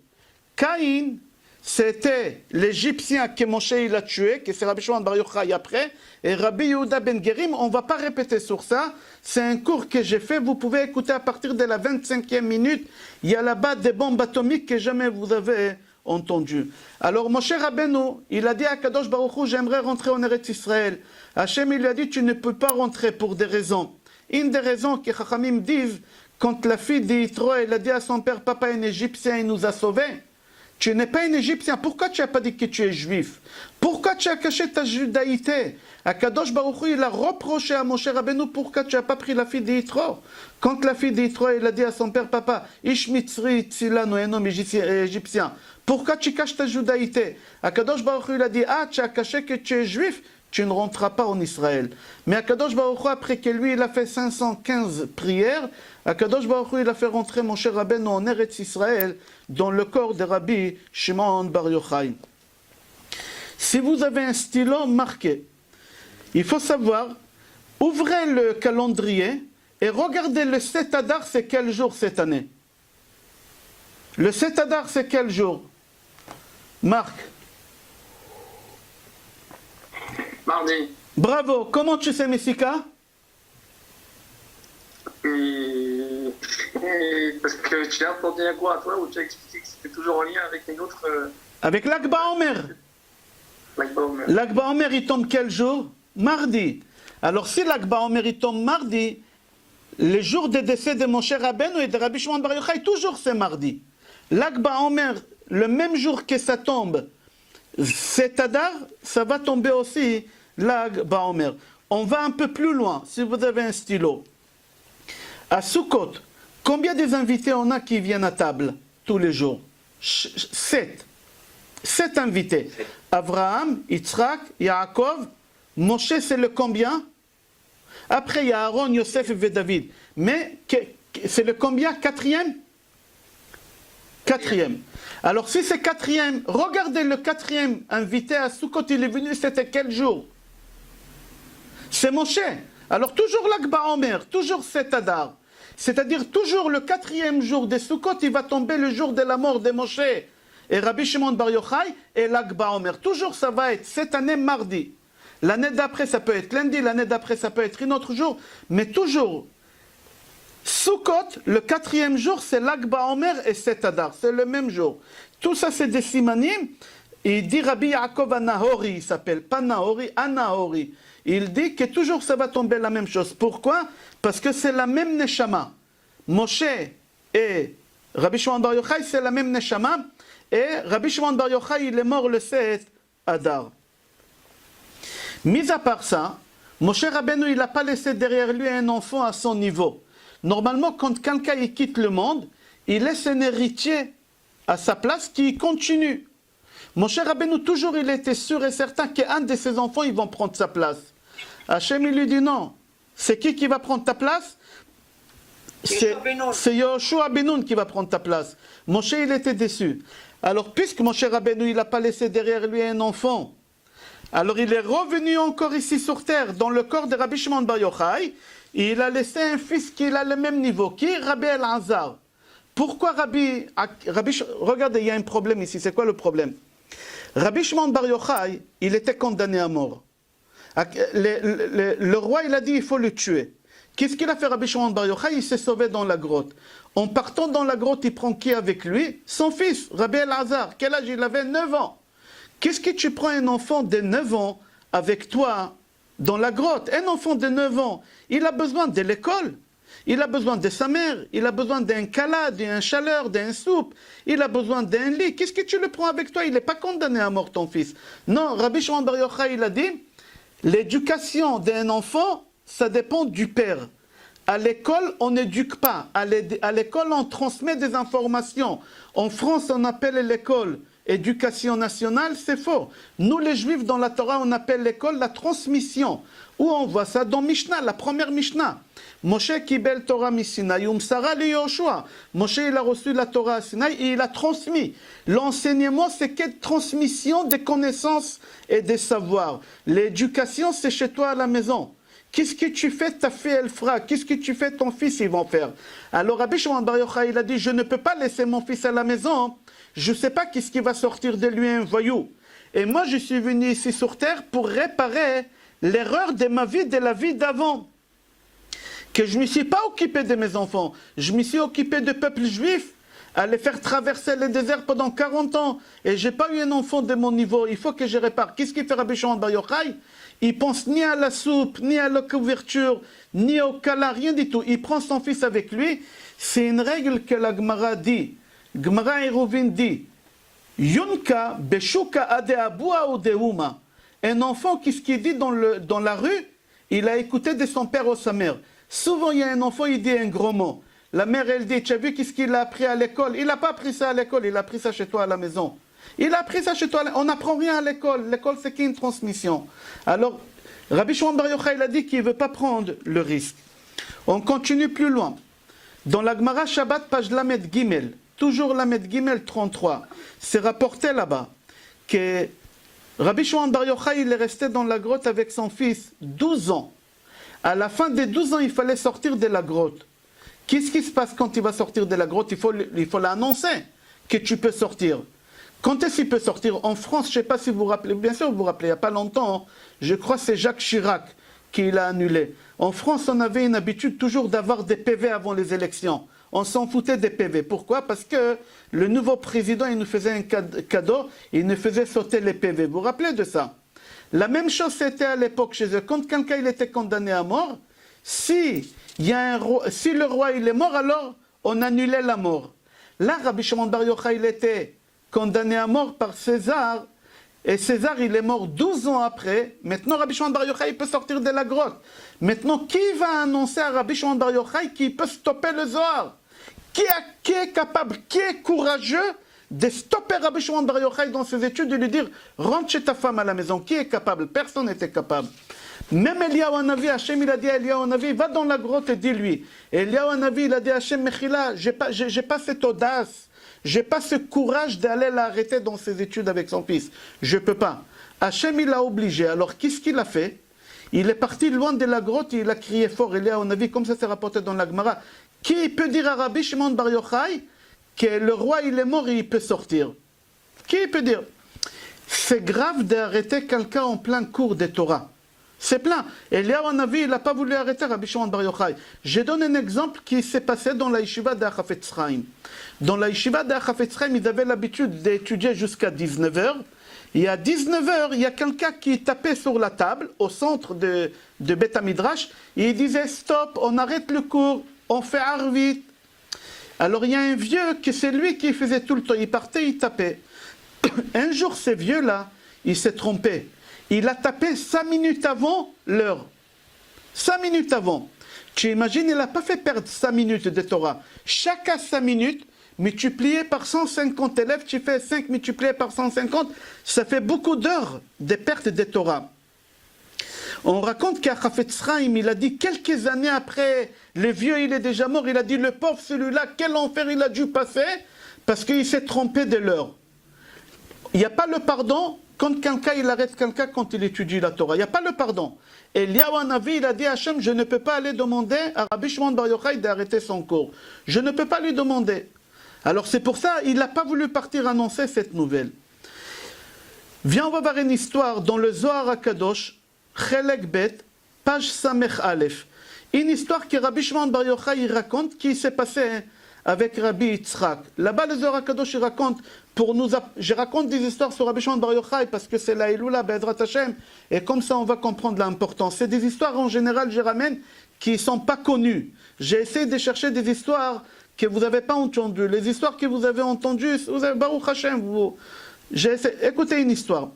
Caïn, c'était l'Égyptien que Moshe il a tué, que c'est Rabbi Shimon Bar Yochai après, et Rabbi Yehuda ben Gerim, on ne va pas répéter sur ça, c'est un cours que j'ai fait, vous pouvez écouter à partir de la 25e minute, il y a là-bas des bombes atomiques que jamais vous avez entendues. Alors Moshe Rabbeinu, il a dit à Kadosh Baruch Hu, j'aimerais rentrer en Eretz Israël. Hachem il lui a dit, tu ne peux pas rentrer pour des raisons. Une des raisons que Chachamim disent, quand la fille d'Yitro, elle a dit à son père, papa, un Égyptien, il nous a sauvés. Tu n'es pas un Égyptien, pourquoi tu n'as pas dit que tu es juif? Pourquoi tu as caché ta judaïté? Akadosh Baruch Hu, il a reproché à Moshe Rabbeinu, pourquoi tu n'as pas pris la fille d'Yitro? Quand la fille d'Yitro, elle a dit à son père, papa, Ish Mitzri Tzilano, un homme égyptien, pourquoi tu caches ta judaïté? Akadosh Baruch Hu, il a dit, ah, tu as caché que tu es juif, tu ne rentreras pas en Israël. Mais Akadosh Baruch Hu, après que lui, il a fait 515 prières, Akadosh Baruch Hu, il a fait rentrer Moshe Rabbeinu en Eretz Israël dans le corps de Rabbi Shimon Bar Yochai. Si vous avez un stylo, marqué. Il faut savoir, ouvrez le calendrier et regardez le 7 Adar, c'est quel jour cette année? Le 7 Adar, c'est quel jour? Marc. Mardi. Bravo. Comment tu sais, Messika? Parce que tu as entendu un cours à toi où tu as expliqué que c'était toujours en lien avec une autre... Avec l'Akba Omer. L'Akba Omer, il tombe quel jour? Mardi. Alors si l'Akba Omer, il tombe mardi, le jour des décès de Moshe Rabbeinu et de Rabbi Shimon Bar Yochai, toujours c'est mardi. L'Akba Omer, le même jour que ça tombe, cet Adar, ça va tomber aussi l'Akba Omer. On va un peu plus loin, si vous avez un stylo. À Sukkot, combien des invités on a qui viennent à table tous les jours? 7. 7 invités. Abraham, Yitzhak, Yaakov, Moshe, c'est le combien? Après, il y a Aaron, Yosef et David. Mais c'est le combien? 4e? 4e. Alors si c'est 4e, regardez le 4e invité à Sukkot, il est venu, c'était quel jour? C'est Moshe. Alors toujours l'Akba Omer, toujours cet Adar. C'est-à-dire toujours le 4e jour des Sukkot, il va tomber le jour de la mort de Moshe et Rabbi Shimon Bar Yochai et l'Akba Omer. Toujours ça va être cette année mardi. L'année d'après ça peut être lundi, l'année d'après ça peut être un autre jour. Mais toujours, Sukkot, le 4e jour, c'est l'Akba Omer et cet Adar. C'est le même jour. Tout ça c'est des simanim. Il dit Rabbi Yaakov Anahori, il s'appelle pas Nahori, Anahori. Il dit que toujours ça va tomber la même chose. Pourquoi? Parce que c'est la même Neshama. Moshe et Rabbi Shimon Bar Yochai, c'est la même Neshama. Et Rabbi Shimon Bar Yochai, il est mort le 7 Adar. Mis à part ça, Moshe Rabbeinu, il n'a pas laissé derrière lui un enfant à son niveau. Normalement, quand quelqu'un il quitte le monde, il laisse un héritier à sa place qui continue. Moshe Rabbeinu, toujours il était sûr et certain qu'un de ses enfants, ils vont prendre sa place. Hachem, il lui dit non. C'est qui va prendre ta place? C'est Yoshua ben Nun qui va prendre ta place. Moshe, il était déçu. Alors, puisque Moshe Rabbeinu, il n'a pas laissé derrière lui un enfant, alors il est revenu encore ici sur terre, dans le corps de Rabbi Shimon Bar Yochai, et il a laissé un fils qui a le même niveau, qui est Rabbi El-Azar. Pourquoi regardez, il y a un problème ici. C'est quoi le problème? Rabbi Shimon Bar Yochai, il était condamné à mort. Le roi, il a dit, il faut le tuer. Qu'est-ce qu'il a fait Rabbi Shimon Bar Yochai? Il s'est sauvé dans la grotte. En partant dans la grotte, il prend qui avec lui? Son fils, Rabbi El-Azar. Quel âge il avait? 9 ans. Qu'est-ce que tu prends un enfant de 9 ans avec toi dans la grotte. Un enfant de 9 ans, il a besoin de l'école. Il a besoin de sa mère, il a besoin d'un kala, d'une chaleur, d'un soupe, il a besoin d'un lit. Qu'est-ce que tu le prends avec toi? Il n'est pas condamné à mort, ton fils. Non, Rabbi Shimon Bar Yochai, il a dit, l'éducation d'un enfant, ça dépend du père. À l'école, on n'éduque pas. À l'école, on transmet des informations. En France, on appelle l'école éducation nationale, c'est faux. Nous, les Juifs, dans la Torah, on appelle l'école la transmission. Où on voit ça? Dans Mishnah, la première Mishnah. Moshe kibel Torah misinaï, umsara li Yoshua. Moshe, il a reçu la Torah à Sinaï et il a transmis. L'enseignement, c'est quelle transmission des connaissances et des savoirs. L'éducation, c'est chez toi à la maison. Qu'est-ce que tu fais, ta fille, elle fera. Qu'est-ce que tu fais, ton fils, ils vont faire. Alors, Rabbi Shimon Bar Yochai, il a dit, je ne peux pas laisser mon fils à la maison. Je ne sais pas qu'est-ce qui va sortir de lui, un voyou. Et moi, je suis venu ici sur terre pour réparer l'erreur de ma vie, de la vie d'avant. Que je ne me suis pas occupé de mes enfants. Je me suis occupé du peuple juif, à les faire traverser le désert pendant 40 ans. Et je n'ai pas eu un enfant de mon niveau. Il faut que je répare. Qu'est-ce qu'il fait Rabbi Shimon Bar Yochai? Il pense ni à la soupe, ni à la couverture, ni au kala, rien du tout. Il prend son fils avec lui. C'est une règle que la Gemara dit. Gemara Eruvin dit, Yunka beshuka ade abua ou de uma. Un enfant, qu'est-ce qu'il dit dans la rue? Il a écouté de son père ou sa mère. Souvent, il y a un enfant, il dit un gros mot. La mère, elle dit, tu as vu qu'est-ce qu'il a appris à l'école? Il n'a pas appris ça à l'école, il a appris ça chez toi à la maison. Il a appris ça chez toi, on n'apprend rien à l'école. L'école, c'est qu'une transmission. Alors, Rabbi Shimon Bar Yochai, il a dit qu'il ne veut pas prendre le risque. On continue plus loin. Dans la Gemara Shabbat, page Lamed Gimel, toujours Lamed Gimel 33, c'est rapporté là-bas que Rabbi Shimon Bar Yochai, il est resté dans la grotte avec son fils 12 ans. À la fin des 12 ans, il fallait sortir de la grotte. Qu'est-ce qui se passe quand il va sortir de la grotte? Il faut l'annoncer que tu peux sortir. Quand est-ce qu'il peut sortir? En France, je ne sais pas si vous vous rappelez, bien sûr vous vous rappelez, il n'y a pas longtemps, je crois que c'est Jacques Chirac qui l'a annulé. En France, on avait une habitude toujours d'avoir des PV avant les élections. On s'en foutait des PV. Pourquoi? Parce que le nouveau président, il nous faisait un cadeau, il nous faisait sauter les PV. Vous vous rappelez de ça? La même chose c'était à l'époque chez eux. Quand quelqu'un il était condamné à mort, si le roi il est mort, alors on annulait la mort. Là, Rabbi Shimon Bar Yochai, il était condamné à mort par César, et César il est mort 12 ans après. Maintenant Rabbi Shimon Bar Yochai il peut sortir de la grotte. Maintenant qui va annoncer à Rabbi Shimon Bar Yochai qu'il peut stopper le Zohar? Qui est capable, qui est courageux de stopper Rabbi Shimon Bar Yochai dans ses études et lui dire rentre chez ta femme à la maison? Qui est capable? Personne n'était capable. Même Eliyahu Hanavi, Hachem il a dit à Eliyahu Hanavi, va dans la grotte et dis-lui. Eliyahu Hanavi il a dit à Hachem, Mechila, j'ai pas cette audace, j'ai pas ce courage d'aller l'arrêter dans ses études avec son fils. Je peux pas. Hachem il l'a obligé. Alors qu'est-ce qu'il a fait? Il est parti loin de la grotte et il a crié fort. Eliyahu Hanavi, comme ça c'est rapporté dans la Gemara. Qui peut dire à Rabbi Shimon Bar Yochai que le roi il est mort et il peut sortir? Qui peut dire? C'est grave d'arrêter quelqu'un en plein cours de Torah. C'est plein. Eliyahu Hanavi, il n'a pas voulu arrêter Rabbi Shimon Bar Yochai. Je donne un exemple qui s'est passé dans la yeshiva d'Achafetz Chaim. Dans la yeshiva d'Achafetz Chaim, ils avaient l'habitude d'étudier jusqu'à 19h. Et à 19h, il y a quelqu'un qui tapait sur la table, au centre de Beth Midrash, et il disait stop, on arrête le cours, on fait Arvit. Alors il y a un vieux que c'est lui qui faisait tout le temps. Il partait, il tapait. Un jour, ce vieux-là, il s'est trompé. Il a tapé 5 minutes avant l'heure. 5 minutes avant. Tu imagines, il n'a pas fait perdre 5 minutes de Torah. Chaque 5 minutes, multiplié par 150 élèves, tu fais 5 multiplié par 150, ça fait beaucoup d'heures de perte de Torah. On raconte qu'à Chafetz Chaim, il a dit quelques années après, le vieux il est déjà mort, il a dit le pauvre celui-là, quel enfer il a dû passer, parce qu'il s'est trompé de l'heure. Il n'y a pas le pardon quand quelqu'un il arrête quelqu'un quand il étudie la Torah. Il n'y a pas le pardon. Et Eliyahu Hanavi, il a dit à Hachem, je ne peux pas aller demander à Rabbi Shimon Bar Yochai d'arrêter son cours. Je ne peux pas lui demander. Alors c'est pour ça il n'a pas voulu partir annoncer cette nouvelle. Viens, on va voir une histoire dans le Zohar HaKadosh, Chelek Bet, page Samech Aleph. Une histoire que Rabbi Shimon Bar Yochai raconte qui s'est passée avec Rabbi Yitzhak. Là-bas, le Zohar HaKadosh, il raconte, je raconte des histoires sur Rabbi Shimon Bar Yochai parce que c'est la Eloula, Be'ezrat Hashem, et comme ça on va comprendre l'importance. C'est des histoires en général, je ramène, qui ne sont pas connues. J'ai essayé de chercher des histoires que vous n'avez pas entendues. Les histoires que vous avez entendues, vous avez Baruch Hashem. Écoutez une histoire.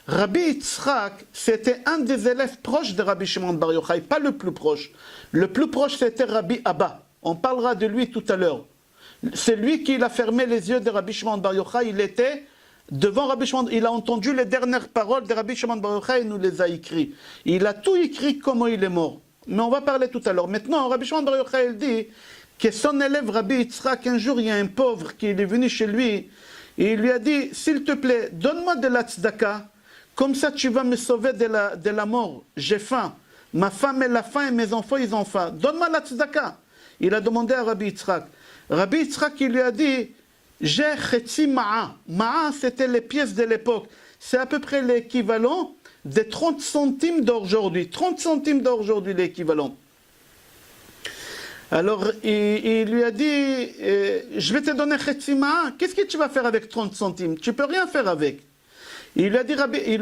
Rabbi Yitzhak, c'était un des élèves proches de Rabbi Shimon Bar Yochai, pas le plus proche. Le plus proche, c'était Rabbi Abba. On parlera de lui tout à l'heure. C'est lui qui a fermé les yeux de Rabbi Shimon Bar Yochai. Il était devant Rabbi Shimon. Il a entendu les dernières paroles de Rabbi Shimon Bar Yochai et nous les a écrites. Il a tout écrit comment il est mort. Mais on va parler tout à l'heure. Maintenant, Rabbi Shimon Bar Yochai, il dit que son élève Rabbi Yitzhak, un jour, il y a un pauvre qui est venu chez lui et il lui a dit, s'il te plaît, donne-moi de la tzedaka, comme ça tu vas me sauver de la mort. J'ai faim. Ma femme elle a faim et mes enfants ils ont faim. Donne-moi la tzedaka. Il a demandé à Rabbi Yitzhak. Rabbi Yitzhak, il lui a dit, j'ai chetzi ma'a. Ma'a, c'était les pièces de l'époque. C'est à peu près l'équivalent des 30 centimes d'aujourd'hui. 30 centimes d'aujourd'hui, l'équivalent. Alors, il lui a dit, je vais te donner chetzi ma'a. Qu'est-ce que tu vas faire avec 30 centimes? Tu peux rien faire avec. Il lui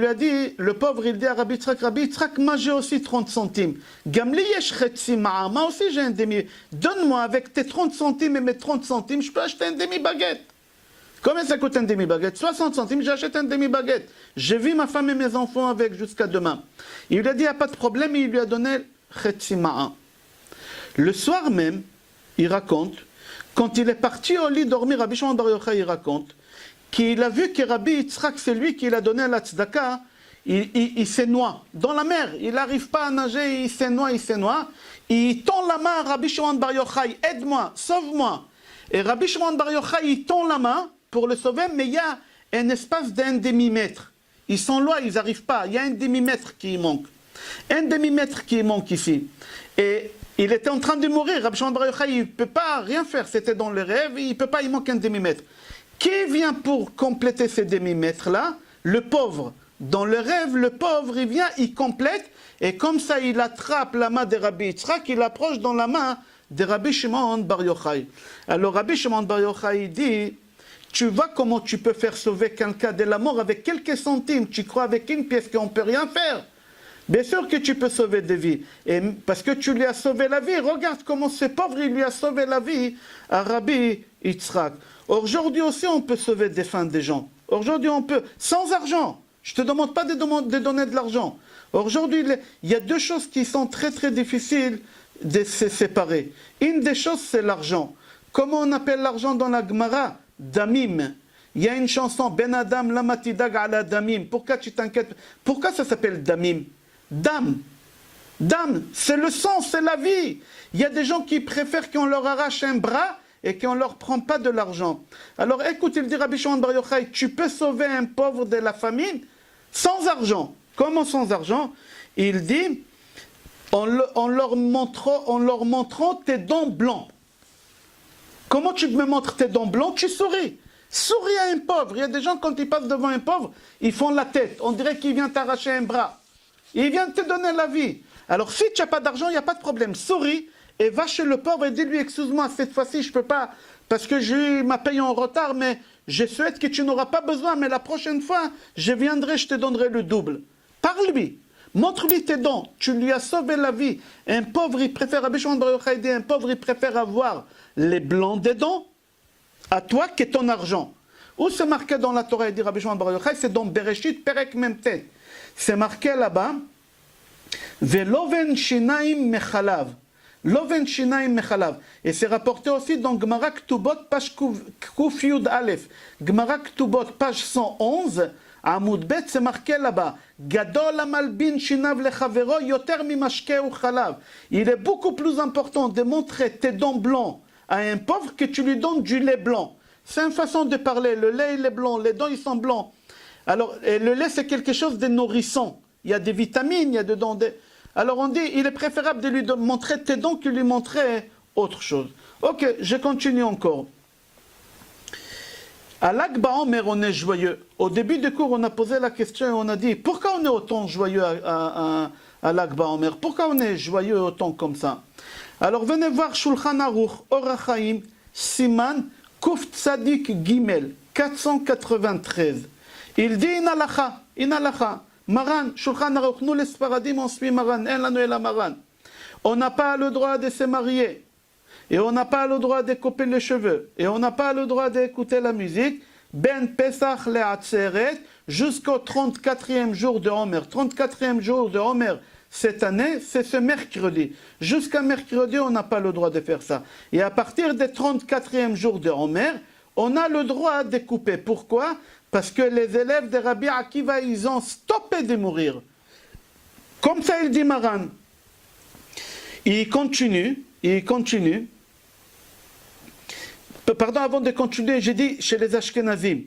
a dit, le pauvre, il dit à Rabbi Yitzhak, moi j'ai aussi 30 centimes. Gamli yesh chetzi ma'a, moi aussi j'ai un demi. Donne-moi avec tes 30 centimes et mes 30 centimes, je peux acheter un demi-baguette. Combien ça coûte un demi-baguette? 60 centimes, j'achète un demi-baguette. J'ai vu ma femme et mes enfants avec jusqu'à demain. Il lui a dit, il n'y a pas de problème, et il lui a donné chetzi ma'a. Le soir même, il raconte, quand il est parti au lit dormir, Rabbi Shimon Bar Yochai, il raconte, qu'il a vu que Rabbi Yitzhak, c'est lui qui l'a donné à la tzedaka, il se noie dans la mer, il n'arrive pas à nager, il se noie, il tend la main à Rabbi Shimon Bar Yochai, aide-moi, sauve-moi. Et Rabbi Shimon Bar Yochai, il tend la main pour le sauver, mais il y a un espace d'un demi-mètre. Ils sont loin, ils n'arrivent pas, il y a un demi-mètre qui manque. Un demi-mètre qui manque ici. Et il était en train de mourir, Rabbi Shimon Bar Yochai, il ne peut pas rien faire, c'était dans le rêve, il ne peut pas, il manque un demi-mètre. Qui vient pour compléter ces demi-mètres-là? Le pauvre. Dans le rêve, le pauvre, il vient, il complète, et comme ça, il attrape la main de Rabbi Yitzhak, il approche dans la main de Rabbi Shimon Bar Yochai. Alors Rabbi Shimon Bar Yochai dit, tu vois comment tu peux faire sauver quelqu'un de la mort avec quelques centimes, tu crois avec une pièce qu'on ne peut rien faire? Bien sûr que tu peux sauver des vies, et parce que tu lui as sauvé la vie. Regarde comment ce pauvre, il lui a sauvé la vie à Rabbi Yitzhak. Aujourd'hui aussi, on peut sauver des fins des gens. Aujourd'hui, on peut, sans argent. Je ne te demande pas de donner de l'argent. Aujourd'hui, il y a deux choses qui sont très très difficiles de se séparer. Une des choses, c'est l'argent. Comment on appelle l'argent dans la Gemara? Damim. Il y a une chanson, Ben Adam Lamatidag ala Damim. Pourquoi tu t'inquiètes? Pourquoi ça s'appelle Damim? Dam. Dam, c'est le sang, c'est la vie. Il y a des gens qui préfèrent qu'on leur arrache un bras et qu'on ne leur prend pas de l'argent. Alors écoute, il dit Rabbi Shimon Bar Yochai, tu peux sauver un pauvre de la famine sans argent. Comment sans argent? Il dit, en leur montrant tes dents blancs. Comment tu me montres tes dents blancs? Tu souris. Souris à un pauvre. Il y a des gens, quand ils passent devant un pauvre, ils font la tête. On dirait qu'il vient t'arracher un bras. Il vient te donner la vie. Alors si tu n'as pas d'argent, il n'y a pas de problème. Souris. Et va chez le pauvre et dis-lui, excuse-moi, cette fois-ci, je ne peux pas, parce que j'ai eu ma paye en retard, mais je souhaite que tu n'auras pas besoin, mais la prochaine fois, je viendrai, je te donnerai le double. Parle-lui, montre-lui tes dents, tu lui as sauvé la vie. Un pauvre, il préfère, Rabbi Shimon Bar Yochai dit, un pauvre, il préfère avoir les blancs des dents à toi que ton argent. Où c'est marqué dans la Torah, il dit Rabbi Shimon Bar Yochai, c'est dans Bereshit, Perek Memtet. C'est marqué là-bas, Veloven shinaim mechalav. Loven shinaim mechalav. Et c'est rapporté aussi dans Gemara Ktubot, page Kuf Yud Aleph. Gemara Ktubot, page 111, Amoud Bet, c'est marqué là-bas. Gadol amalbin shinav lechavero yoter mimashkeu chalav. Il est beaucoup plus important de montrer tes dents blancs à un pauvre que tu lui donnes du lait blanc. C'est une façon de parler. Le lait, il est blanc, les dents, ils sont blancs. Alors, le lait, c'est quelque chose de nourrissant. Il y a des vitamines, il y a dedans des... Alors on dit, il est préférable de lui montrer tes dents que de lui montrer autre chose. Ok, je continue encore. À Lag BaOmer, on est joyeux. Au début du cours, on a posé la question et on a dit, pourquoi on est autant joyeux à Lag BaOmer? Pourquoi on est joyeux autant comme ça? Alors venez voir Shulchan Aruch, Orach Chaim, Siman Kuf Tzadik Gimel 493. Il dit in halacha, Maran, Shulchan Aruch, nous les Sparadim on suit Maran, en lanu ela Maran. On n'a pas le droit de se marier, et on n'a pas le droit de couper les cheveux, et on n'a pas le droit d'écouter la musique, ben Pesach le'atzeret, jusqu'au 34e jour de Homer. 34e jour de Homer, cette année, c'est ce mercredi. Jusqu'à mercredi, on n'a pas le droit de faire ça. Et à partir des 34e jour de Homer, on a le droit de couper. Pourquoi? Parce que les élèves de Rabbi Akiva, ils ont stoppé de mourir. Comme ça, il dit Maran. Il continue. Pardon, avant de continuer, j'ai dit chez les Ashkenazim.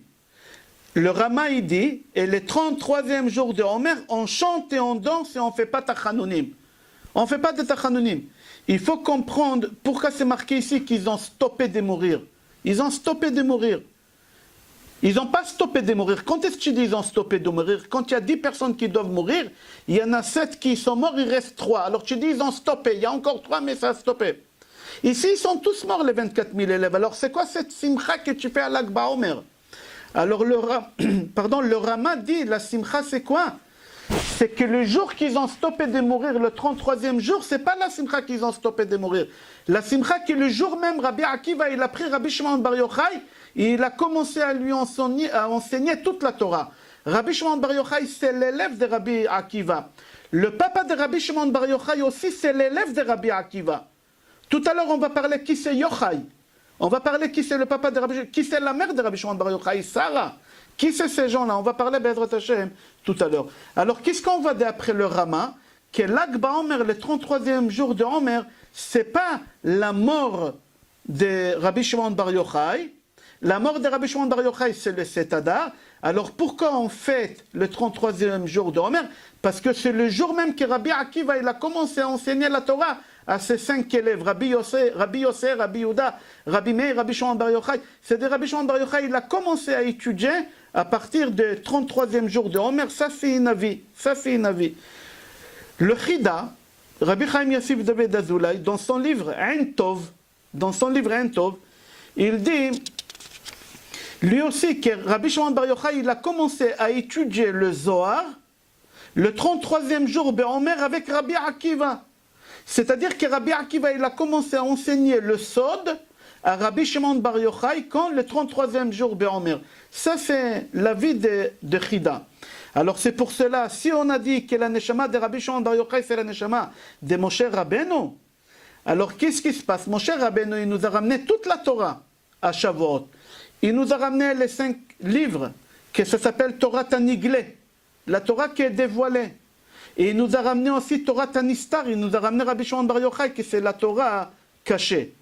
Le Rama, il dit, et les 33e jour de Homer, on chante et on danse et on ne fait pas tachanonim. On ne fait pas de tachanonim. Il faut comprendre pourquoi c'est marqué ici qu'ils ont stoppé de mourir. Ils ont stoppé de mourir. Ils n'ont pas stoppé de mourir. Quand est-ce que tu dis ils ont stoppé de mourir? Quand il y a 10 personnes qui doivent mourir, il y en a 7 qui sont morts, il reste 3. Alors tu dis ils ont stoppé. Il y a encore 3, mais ça a stoppé. Ici, ils sont tous morts, les 24 000 élèves. Alors c'est quoi cette simcha que tu fais à l'Ag Baomer? Alors le Rama dit, la simcha c'est quoi? C'est que le jour qu'ils ont stoppé de mourir, le 33e jour, c'est pas la simcha qu'ils ont stoppé de mourir. La simcha que le jour même, Rabbi Akiva, il a pris Rabbi Shimon Bar Yochai, et il a commencé à lui enseigner toute la Torah. Rabbi Shimon Bar Yochai, c'est l'élève de Rabbi Akiva. Le papa de Rabbi Shimon Bar Yochai aussi, c'est l'élève de Rabbi Akiva. Tout à l'heure, on va parler qui c'est Yochai. On va parler qui c'est le papa de Rabbi Shimon, qui c'est la mère de Rabbi Shimon Bar Yochai, Sarah. Qui c'est ces gens-là? On va parler Be'ezrat Hashem tout à l'heure. Alors, qu'est-ce qu'on va dire après le Rama? Que l'Ag Baomer, le 33e jour de Homer, c'est pas la mort de Rabbi Shimon Bar Yochai. La mort de Rabbi Shimon Bar Yochai, c'est le Seth Hadar. Alors, pourquoi on fête le 33e jour de Homer? Parce que c'est le jour même que Rabbi Akiva, il a commencé à enseigner la Torah à ses 5 élèves, Rabbi Yossé, Rabbi Yehuda, Rabbi Meir, Rabbi Shimon Bar Yochai. C'est de Rabbi Shimon Bar Yochai, il a commencé à étudier à partir du 33e jour de Homer. Ça, c'est une avis. Le Chida, Rabbi Chaim Yassif David Azoulay, dans son livre Ein Tov, il dit, lui aussi, que Rabbi Shimon Bar Yochai, il a commencé à étudier le Zohar le 33e jour de Homer avec Rabbi Akiva. C'est-à-dire que Rabbi Akiva, il a commencé à enseigner le Sod à Rabbi Shimon Bar Yochai quand le 33e jour de Homer. Ça, c'est l'avis de Chida. Alors, c'est pour cela, si on a dit que la neshama de Rabbi Shimon Bar Yochai, c'est la neshama de Moshe Rabbeinu, alors qu'est-ce qui se passe? Moshe Rabbeinu, il nous a ramené toute la Torah à Shavuot. Il nous a ramené les 5 livres, que ça s'appelle Torah Taniglé, la Torah qui est dévoilée. Et il nous a ramené aussi Torah Tanistar, il nous a ramené Rabbi Shimon Bar Yochai, que c'est la Torah cachée.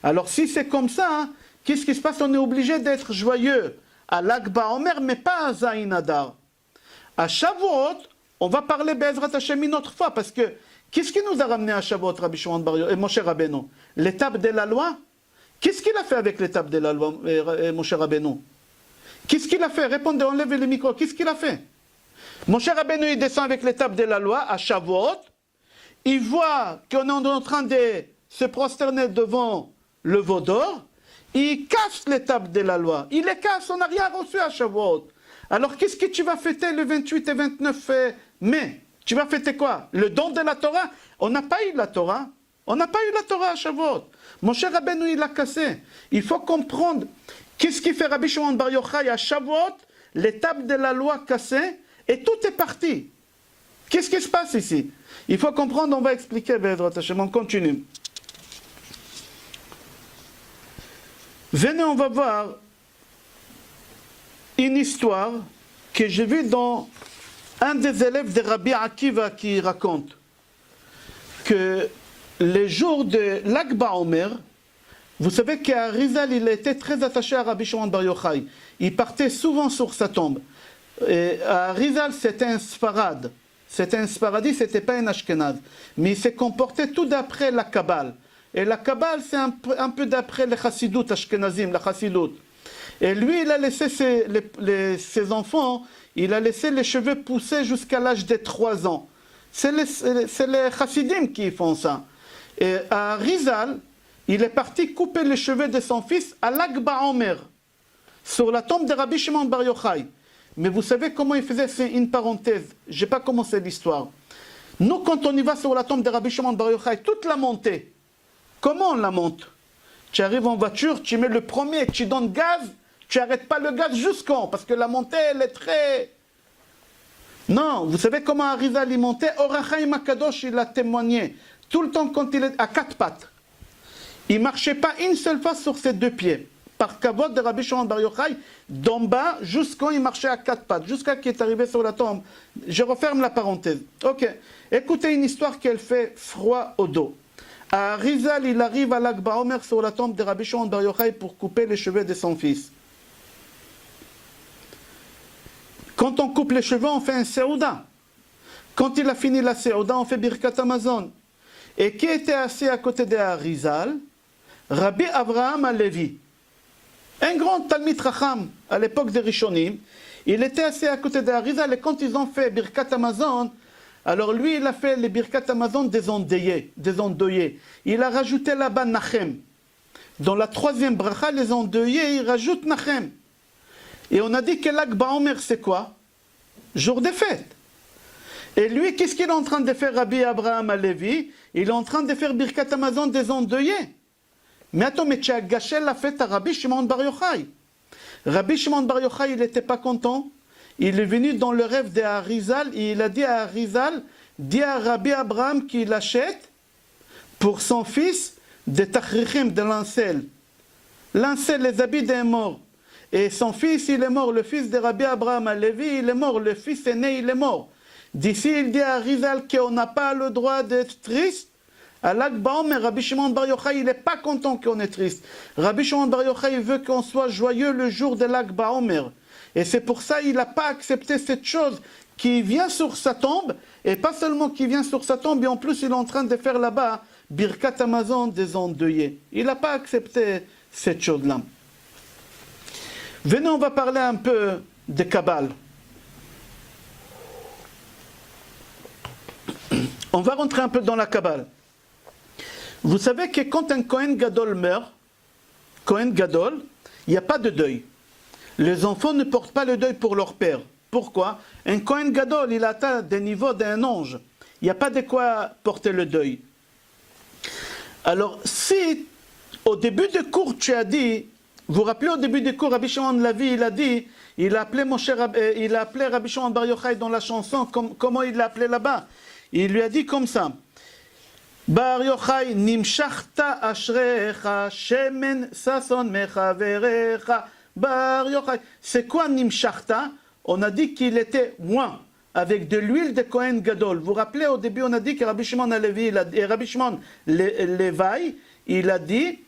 Alors si c'est comme ça, hein, qu'est-ce qui se passe? On est obligé d'être joyeux à l'Ag Baomer, mais pas à Zayin Hadar. À Shavuot, on va parler Be'ezrat Hashem une autre fois, parce que qu'est-ce qui nous a ramené à Shavuot, Rabbi Shimon Bar Yochai et Moshe Rabbeinu? L'étape de la loi? Qu'est-ce qu'il a fait avec l'étape de la loi, Moshe Rabbeinu? Qu'est-ce qu'il a fait? Répondez, enlevez le micro. Qu'est-ce qu'il a fait? Moshe Rabbeinu, il descend avec l'étape de la loi à Shavuot. Il voit qu'on est en train de se prosterner devant le veau d'or. Il casse l'étape de la loi. Il les casse, on n'a rien reçu à Shavuot. Alors qu'est-ce que tu vas fêter le 28 et 29 mai? Tu vas fêter quoi? Le don de la Torah? On n'a pas eu la Torah. On n'a pas eu la Torah à Shavuot. Moshe Rabbeinu, il l'a cassé. Il faut comprendre qu'est-ce qui fait Rabbi Shimon Bar Yochai à Shavuot, l'étape de la loi cassée, et tout est parti. Qu'est-ce qui se passe ici? Il faut comprendre, on va expliquer, Be'ezrat Hashem, on continue. Venez, on va voir une histoire que j'ai vue dans un des élèves de Rabbi Akiva qui raconte que les jours de l'Ag Baomer, vous savez qu'Arizal, il était très attaché à Rabbi Shimon Bar Yochai. Il partait souvent sur sa tombe. Arizal, c'était un Sfarad. C'était un Sfaradi, c'était pas un Ashkenaz. Mais il s'est comporté tout d'après la Kabbale. Et la Kabbale, c'est un peu d'après les Chassidut Ashkenazim, la Chassidut. Et lui, il a laissé ses enfants, il a laissé les cheveux pousser jusqu'à l'âge de 3 ans. C'est les Chassidim qui font ça. Et à Rizal, il est parti couper les cheveux de son fils à Lag BaOmer, sur la tombe de Rabbi Shimon Bar Yochai. Mais vous savez comment il faisait? C'est une parenthèse, je n'ai pas commencé l'histoire. Nous, quand on y va sur la tombe de Rabbi Shimon Bar Yochai, toute la montée, comment on la monte? Tu arrives en voiture, tu mets le premier, tu donnes gaz, tu n'arrêtes pas le gaz jusqu'en, parce que la montée, elle est très... Non, vous savez comment Arizal y montait? Or HaChaim HaKadosh, il a témoigné. Tout le temps quand il est à quatre pattes. Il ne marchait pas une seule fois sur ses deux pieds. Par kavod de Rabbi Shimon Bar Yochai, d'en bas jusqu'à il marchait à quatre pattes, jusqu'à qu'il est arrivé sur la tombe. Je referme la parenthèse. Ok, écoutez une histoire qu'elle fait froid au dos. À Arizal, il arrive à Lag BaOmer sur la tombe de Rabbi Shimon Bar Yochai pour couper les cheveux de son fils. Quand on coupe les cheveux, on fait un Seouda. Quand il a fini la Seouda, on fait Birkat Hamazon. Et qui était assis à côté de Arizal? Rabbi Avraham Alevi. Un grand Talmid Racham à l'époque des Rishonim. Il était assis à côté d'Arizal et quand ils ont fait Birkat Hamazon, alors lui il a fait les Birkat Hamazon des endeuillés. Il a rajouté là-bas Nachem. Dans la troisième bracha, les endeuillés, ils rajoutent Nachem. Et on a dit que Lag BaOmer c'est quoi? Jour des fêtes. Et lui, qu'est-ce qu'il est en train de faire, Rabbi Avraham Alevi? Il est en train de faire Birkat Hamazon des endeuillés. Mais attends, mais tu as gâché la fête à Rabbi Shimon Bar Yochai. Rabbi Shimon Bar Yochai, il n'était pas content. Il est venu dans le rêve d'Arizal et il a dit à Arizal, dis à Rabbi Abraham qu'il achète pour son fils des tachrichim, de l'ancel. L'ancel, les habits d'un mort. Et son fils, il est mort. Le fils de Rabbi Abraham Alevi, il est mort. Le fils aîné, il est mort. D'ici, il dit à Arizal qu'on n'a pas le droit d'être triste. À Lag BaOmer, Rabbi Shimon Bar Yochai, il n'est pas content qu'on est triste. Rabbi Shimon Bar Yochai veut qu'on soit joyeux le jour de Lag BaOmer. Et c'est pour ça qu'il n'a pas accepté cette chose qui vient sur sa tombe. Et pas seulement qui vient sur sa tombe, mais en plus il est en train de faire là-bas Birkat Hamazon des endeuillés. Il n'a pas accepté cette chose-là. Venez, on va parler un peu de Kabbale. On va rentrer un peu dans la Kabbale. Vous savez que quand un Kohen Gadol meurt, Kohen Gadol, il n'y a pas de deuil. Les enfants ne portent pas le deuil pour leur père. Pourquoi? Un Kohen Gadol, il atteint des niveaux d'un ange. Il n'y a pas de quoi porter le deuil. Alors, si au début du cours tu as dit, vous vous rappelez au début du cours, Rabbi Shimon Lavi, il a dit, il a appelé Rabbi Shimon Bar Yochai dans la chanson, comment il l'a appelé là-bas? Il lui a dit comme ça. Bar Yochai nimshachta ashrecha shemen sason mechaverecha Bar Yochai. C'est quoi nimshachta? On a dit qu'il était moins avec de l'huile de Kohen Gadol. Vous vous rappelez au début on a dit que Rabbi Shimon Alevi et Rabbi Shimon Levi, il a dit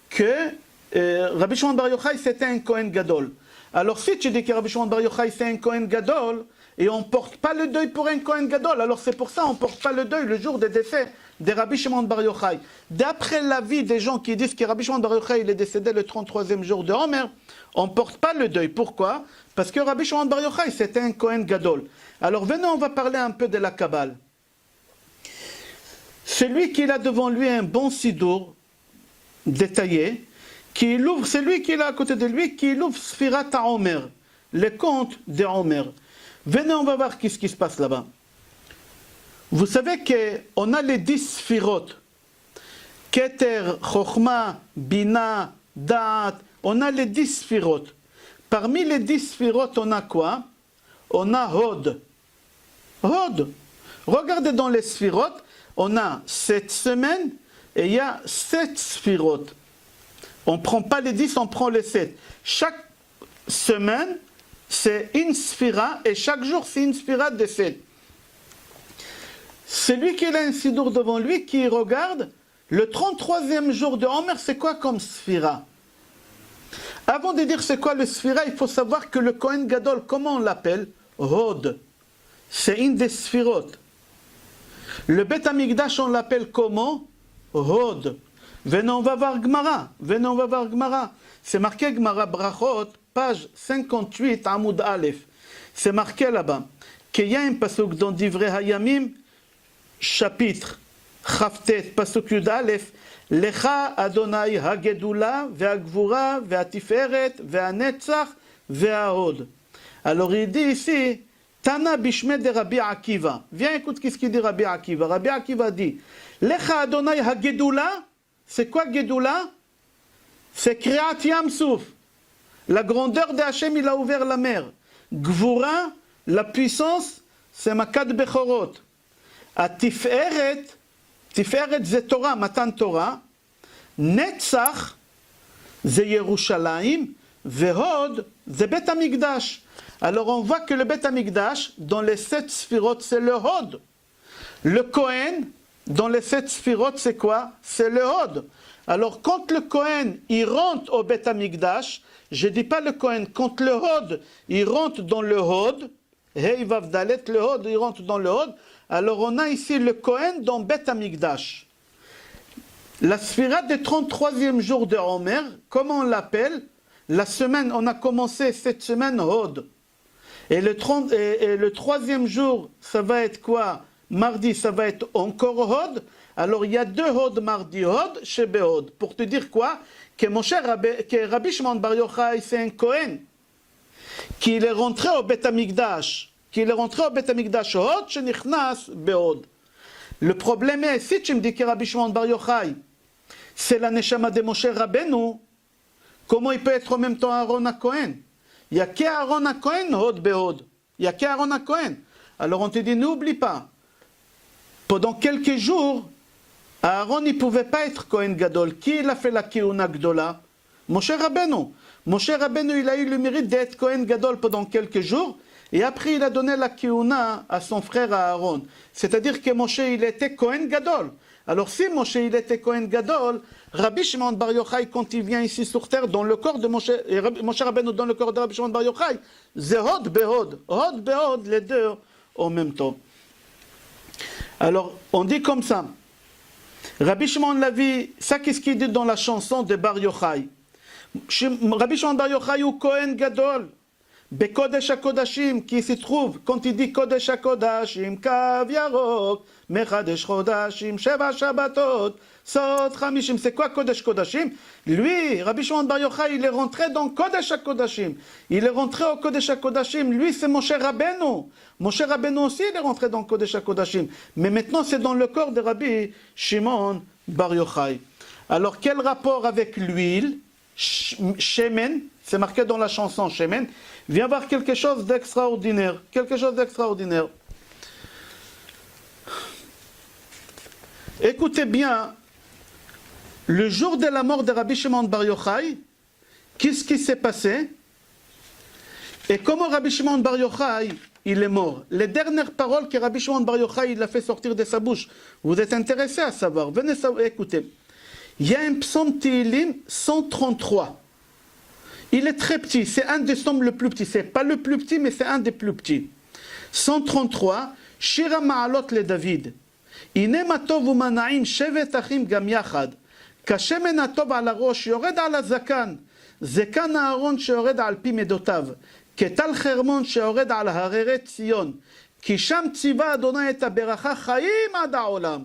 que Rabbi Shimon Bar Yochai c'était un Kohen Gadol. Alors si tu dis que Rabbi Shimon Bar Yochai c'est un Kohen Gadol et on ne porte pas le deuil pour un Kohen Gadol, alors c'est pour ça on ne porte pas le deuil le jour des décès de Rabbi Shimon Bar Yochai. D'après l'avis des gens qui disent que Rabbi Shimon Bar Yochai il est décédé le 33e jour de Homer, on ne porte pas le deuil. Pourquoi? Parce que Rabbi Shimon Bar Yochai c'était un Kohen Gadol. Alors venez, on va parler un peu de la Kabbale. Celui qui a devant lui un bon sidour détaillé, qui l'ouvre, c'est lui qui est là à côté de lui, qui l'ouvre Sfirat HaOmer, les contes de Homer. Venez, on va voir qu'est-ce qui se passe là-bas. Vous savez qu'on a les 10 Sfirot. Keter, Chochma, Bina, Da'at. On a les 10 Sfirot. Parmi les 10 Sfirot, on a quoi? On a Hod. Hod. Regardez dans les Sfirot, on a 7 semaines et il y a 7 Sfirot. On ne prend pas les 10, on prend les 7. Chaque semaine, c'est une Sfira et chaque jour, c'est une Sfira de 7. Celui qui a un sidour devant lui, qui regarde, le 33e jour de Homer, c'est quoi comme Sfira? Avant de dire c'est quoi le Sfira, il faut savoir que le Kohen Gadol, comment on l'appelle? Hod. C'est une des Sfirot. Le Bet Hamikdash, on l'appelle comment? Hod. Venez, on va voir Gemara. Venez, on va voir Gemara. C'est marqué Gemara Brachot, page 58, Amoud Aleph. C'est marqué là-bas qu'il y a un pasuk dans Divrei Hayamim, chapitre Chavtet, pasuk Yud Aleph. Lecha Adonai hagedula ve'agvura ve'atiferet ve'anetzach ve'ahod. Alors il dit ici, Tana bishme de Rabbi Akiva. Viens écoute qu'est-ce qu'il dit Rabbi Akiva. Rabbi Akiva dit, Lecha Adonai hagedula, c'est quoi gedula? C'est Kriat Yamsouf. La grandeur de Hachem, il a ouvert la mer. Gvura, la puissance, c'est Makat Bechorot. A Tiferet, Tiferet c'est Torah, Matan Torah. Netzach, c'est Yerushalayim. Vehod, c'est Bet Hamikdash. Alors on voit que le Bet Hamikdash, dans les 7 sphirotes, c'est le Hod. Le Kohen, dans les 7 sphirotes, c'est quoi? C'est le Hod. Alors quand le Kohen, il rentre au Bet Hamikdash, je ne dis pas le Kohen, quand le Hod, il rentre dans le Hod, Hei Vav Dalet, le Hod, il rentre dans le Hod, alors on a ici le Kohen dans Bet Hamikdash. La sphira des 33e jour de Homer, comment on l'appelle? La semaine, on a commencé cette semaine Hod. Et le 3e jour, ça va être quoi? Mardi, ça va être encore Hod. Alors il y a 2 Hod mardi, Hod chez Behod. Pour te dire quoi? Que Rabbi Shimon Bar Yochai, c'est un Kohen. Qu'il est rentré au Bet Hamikdash. Qu'il est rentré au Bet Hamikdash Hod, chez Nichnas Behod. Le problème est, si tu me dis que Rabbi Shimon Bar Yochai, c'est la Neshama de Moshe Rabbeinu, comment il peut être en même temps Aaron à Kohen? Il n'y a qu'Aaron à Kohen, Hod Behod. Il n'y a qu'Aaron à Kohen. Alors on te dit, n'oublie pas, pendant quelques jours, Aaron ne pouvait pas être Kohen Gadol. Qui il a fait la Keuna Gdola? Moshe Rabbeinu. Moshe Rabbeinu, il a eu le mérite d'être Kohen Gadol pendant quelques jours, et après il a donné la Keuna à son frère Aaron. C'est-à-dire que Moshe, il était Kohen Gadol. Alors si Moshe, il était Kohen Gadol, Rabbi Shimon Bar Yochai, quand il vient ici sur terre, dans le corps de Moshe, et Moshe Rabbeinu dans le corps de Rabbi Shimon Bar Yochai, c'est Hod Behod. Hod Behod, les deux en même temps. Alors, on dit comme ça. Rabbi Shimon Lavi, ça qu'est-ce qu'il dit dans la chanson de Bar Yochai? Rabbi Shimon Bar Yochai ou Kohen Gadol, Bekodesh HaKodashim, qui se trouve, quand il dit Kodesh HaKodashim, Kav Yarok, Mechadesh Chodashim, Sheva Shabbatot, Sot Chamishim, c'est quoi Kodesh Kodashim? Lui, Rabbi Shimon Bar Yochai, il est rentré dans Kodesh HaKodashim. Il est rentré au Kodesh HaKodashim. Lui, c'est Moshe Rabbeinu. Moshe Rabbeinu aussi, il est rentré dans Kodesh HaKodashim. Mais maintenant, c'est dans le corps de Rabbi Shimon Bar Yochai. Alors, quel rapport avec l'huile? Shemen, c'est marqué dans la chanson Shemen. Viens voir quelque chose d'extraordinaire. Quelque chose d'extraordinaire. Écoutez bien, le jour de la mort de Rabbi Shimon Bar Yochai, qu'est-ce qui s'est passé? Et comment Rabbi Shimon Bar Yochai, il est mort? Les dernières paroles que Rabbi Shimon Bar Yochai, il a fait sortir de sa bouche. Vous êtes intéressés à savoir? Venez savoir, écoutez. Il y a un psaume Tehillim 133. Il est très petit, c'est un des psaumes le plus petit. C'est pas le plus petit, mais c'est un des plus petits. 133, Shira Ma'alot le David. הנה מה טוב ומה נעים שבת אחים גם יחד. כשמן הטוב על הראש יורד על הזקן. זקן הארון שיורד על פי מדותיו. כטל חרמון שיורד על הררי ציון. כי שם ציווה אדוני את הברכה חיים עד העולם.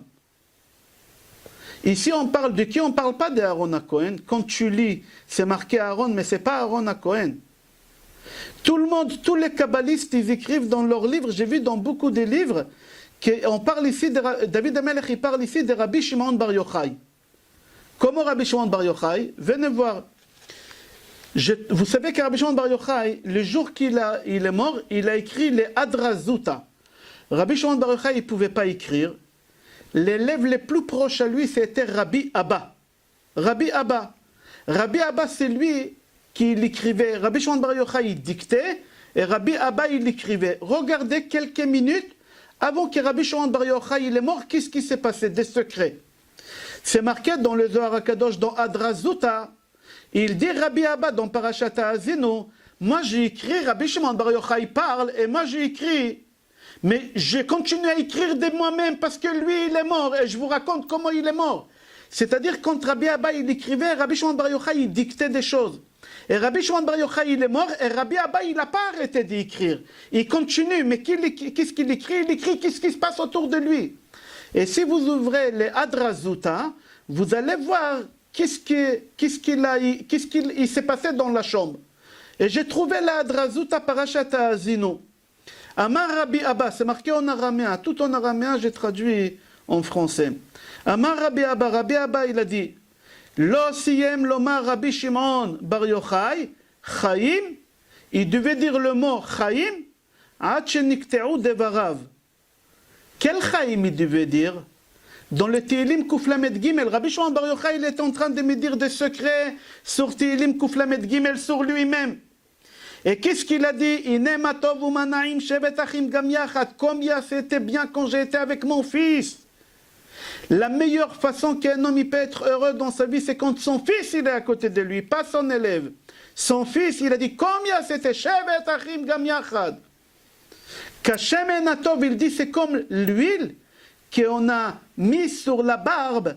Ici on parle de qui? On ne parle pas d'Aaron à Cohen. Quand tu lis, c'est marqué Aaron, mais ce n'est pas Aaron à Cohen. Tout le monde, tous les kabbalistes, ils écrivent dans leurs livres, j'ai vu dans beaucoup de livres, on parle ici de David Amelech, il parle ici de Rabbi Shimon Bar Yochai. Comment Rabbi Shimon Bar Yochai? Venez voir. Vous savez que Rabbi Shimon Bar Yochai, le jour qu'il est mort, il a écrit les Adrazuta. Rabbi Shimon Bar Yochai, il ne pouvait pas écrire. L'élève le plus proche à lui, c'était Rabbi Abba. Rabbi Abba. Rabbi Abba, c'est lui qui l'écrivait. Rabbi Shimon Bar Yochai, il dictait, et Rabbi Abba, il l'écrivait. Regardez quelques minutes avant que Rabbi Shimon Bar Yochai il est mort, qu'est-ce qui s'est passé? Des secrets. C'est marqué dans le Zohar HaKadosh, dans Adrazuta. Il dit Rabbi Abba dans Parashat Ha'azinu, moi j'ai écrit, Rabbi Shimon Bar Yochai parle, et moi j'ai écrit. Mais je continue à écrire de moi-même parce que lui il est mort, et je vous raconte comment il est mort. C'est-à-dire quand Rabbi Abba il écrivait, Rabbi Shimon Bar Yochai il dictait des choses. Et Rabbi Shimon Bar Yochai il est mort, et Rabbi Abba il n'a pas arrêté d'écrire. Il continue, mais qu'est-ce qu'il écrit? Il écrit qu'est-ce qui se passe autour de lui. Et si vous ouvrez les Adrazuta, vous allez voir qu'est-ce qu'il s'est passé dans la chambre. Et j'ai trouvé la Hadrazuta Parashata Azino. Amar Rabbi Abba, c'est marqué en araméen, tout en araméen, j'ai traduit en français. Amar Rabbi Abba, il a dit, Lo siyem lomar Rabbi Shimon Bar Yochai, Chaim, il devait dire le mot Chaim, Ad shenikte'u devarav. Quel Chaim il devait dire? Dans le Tehillim Kouflamet Gimel, Rabbi Shimon Bar Yochai, il est en train de me dire des secrets sur Tehillim Kouflamet Gimel, sur lui-même. Et qu'est-ce qu'il a dit? Combien c'était bien quand j'ai été avec mon fils. La meilleure façon qu'un homme il peut être heureux dans sa vie, c'est quand son fils il est à côté de lui, pas son élève. Son fils, il a dit combien c'était Shevet Achim Gam Yachad. Kashem Enatov, il dit c'est comme l'huile qu'on a mis sur la barbe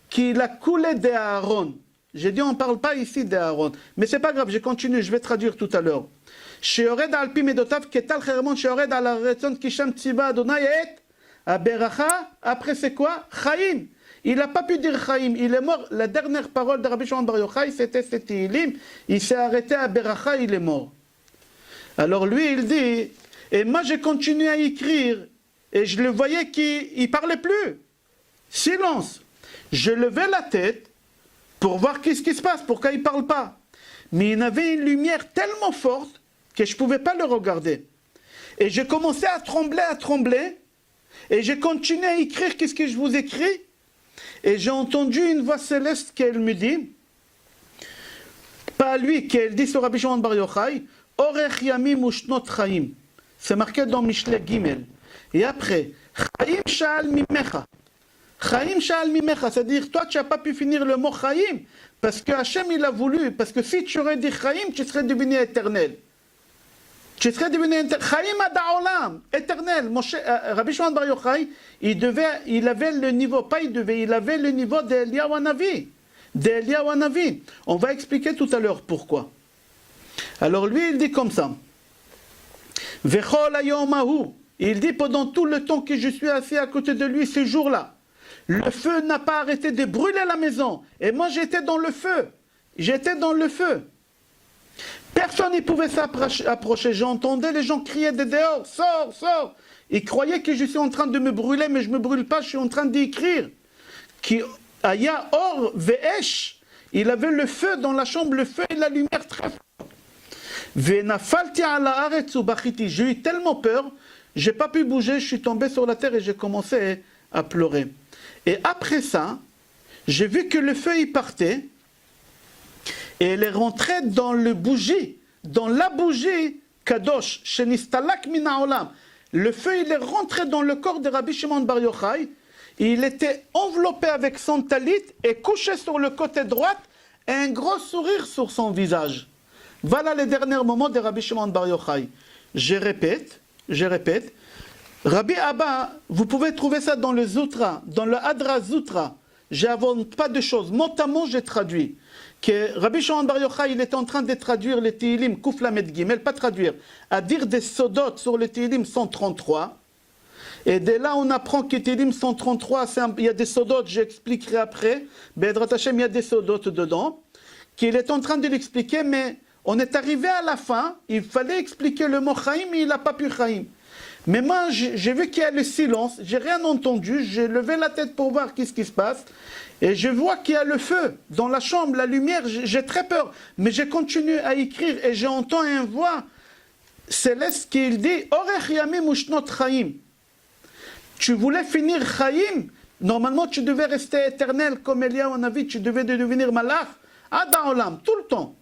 qu'il a coulé d'Aaron. J'ai dit on ne parle pas ici d'Aaron, mais c'est pas grave, je continue, je vais traduire tout à l'heure. Sheored al pi medotav ketal cheremon sheored al haretzon kisham tziva Adonai et aberacha, après c'est quoi? Chaim. Il n'a pas pu dire Chaim, il est mort. La dernière parole de Rabbi Shimon Bar Yochai, c'était ce Tehillim, il s'est arrêté à Beracha, il est mort. Alors lui, il dit, et moi j'ai continué à écrire, et je le voyais qu'il ne parlait plus. Silence. Je levais la tête, pour voir qu'est-ce qui se passe, pourquoi il ne parle pas. Mais il avait une lumière tellement forte que je ne pouvais pas le regarder. Et j'ai commencé à trembler, et j'ai continué à écrire qu'est-ce que je vous écris. Et j'ai entendu une voix céleste qu'elle me dit, pas à lui, qu'elle dit sur Rabbi Shimon Bar Yochai, Orech Yamim Ushnot Chaim. C'est marqué dans Mishle Gimel. Et après, Chaim Sha'al Mimecha. Chaim Sha'al Mimecha, c'est-à-dire toi tu n'as pas pu finir le mot Chaim parce que Hachem il a voulu, parce que si tu aurais dit Chaim, tu serais devenu éternel. Tu serais devenu Chaim Ada'olam, éternel. Rabbi Shimon Bar Yochai, il avait le niveau, il avait le niveau d'Eliyahu Hanavi. On va expliquer tout à l'heure pourquoi. Alors lui il dit comme ça. Vechol hayom hahu. Il dit pendant tout le temps que je suis assis à côté de lui ce jour-là, le feu n'a pas arrêté de brûler la maison. Et moi, j'étais dans le feu. Personne ne pouvait s'approcher. J'entendais les gens crier de dehors. Sors, sors. Ils croyaient que je suis en train de me brûler, mais je ne me brûle pas, je suis en train d'écrire. Qui aya or ve'esh. Il avait le feu dans la chambre, le feu et la lumière très forte. Ve'nafalti ala haaretz ubachiti. J'ai eu tellement peur, je n'ai pas pu bouger, je suis tombé sur la terre et j'ai commencé à pleurer. Et après ça, j'ai vu que le feu il partait et elle est rentrée dans la bougie Kadosh, Shenistalak Mina Olam. Le feu il est rentré dans le corps de Rabbi Shimon Bar Yochai. Il était enveloppé avec son talit et couché sur le côté droit et un gros sourire sur son visage. Voilà les derniers moments de Rabbi Shimon Bar Yochai. Je répète. Rabbi Abba, vous pouvez trouver ça dans le Zutra, dans le Hadra Zutra. J'invente pas de choses. Mot à mot, j'ai traduit. Que Rabbi Shimon Bar Yochai, il est en train de traduire les Tehillim Kouflamet Gimel, pas traduire, à dire des Sodot sur le Tehillim 133. Et dès là, on apprend que Tehillim 133, il y a des Sodot, j'expliquerai après. Be'edrat Hashem, il y a des Sodot dedans. Qu'il est en train de l'expliquer, mais on est arrivé à la fin, il fallait expliquer le mot Chaim, mais il n'a pas pu Chaim. Mais moi, j'ai vu qu'il y a le silence, j'ai rien entendu, j'ai levé la tête pour voir qu'est-ce qui se passe, et je vois qu'il y a le feu dans la chambre, la lumière, j'ai très peur, mais j'ai continué à écrire, et j'entends une voix céleste qui dit « Orech yamim ushnot chaim ». Tu voulais finir Chaim, normalement tu devais rester éternel comme Eliyahu Hanavi, tu devais devenir malach, Ada'olam, tout le temps.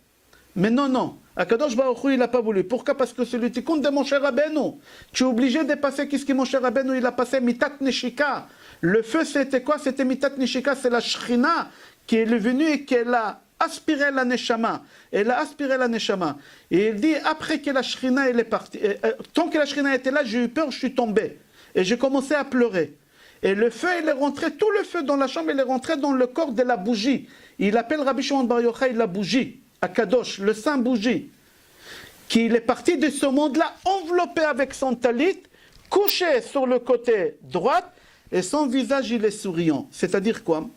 Mais non. Akadosh Baruch Hu, il n'a pas voulu. Pourquoi? Parce que c'est le tikkun de Moshe Rabbeinu. Tu es obligé de passer, qu'est-ce que Moshe Rabbeinu, il a passé mitat neshika. Le feu, c'était quoi? C'était mitat neshika, c'est la shrina qui est venue et qu'elle a aspiré la neshama. Elle a aspiré la neshama. Et il dit, après que la shrina, elle est partie, tant que la shrina était là, j'ai eu peur, je suis tombé. Et j'ai commencé à pleurer. Et le feu, il est rentré, tout le feu dans la chambre, il est rentré dans le corps de la bougie. Il appelle Rabbi Shimon Bar Yochai la bougie. À Kadosh, le saint bougie, qu'il est parti de ce monde-là, enveloppé avec son talit, couché sur le côté droit, et son visage, il est souriant. C'est-à-dire quoi?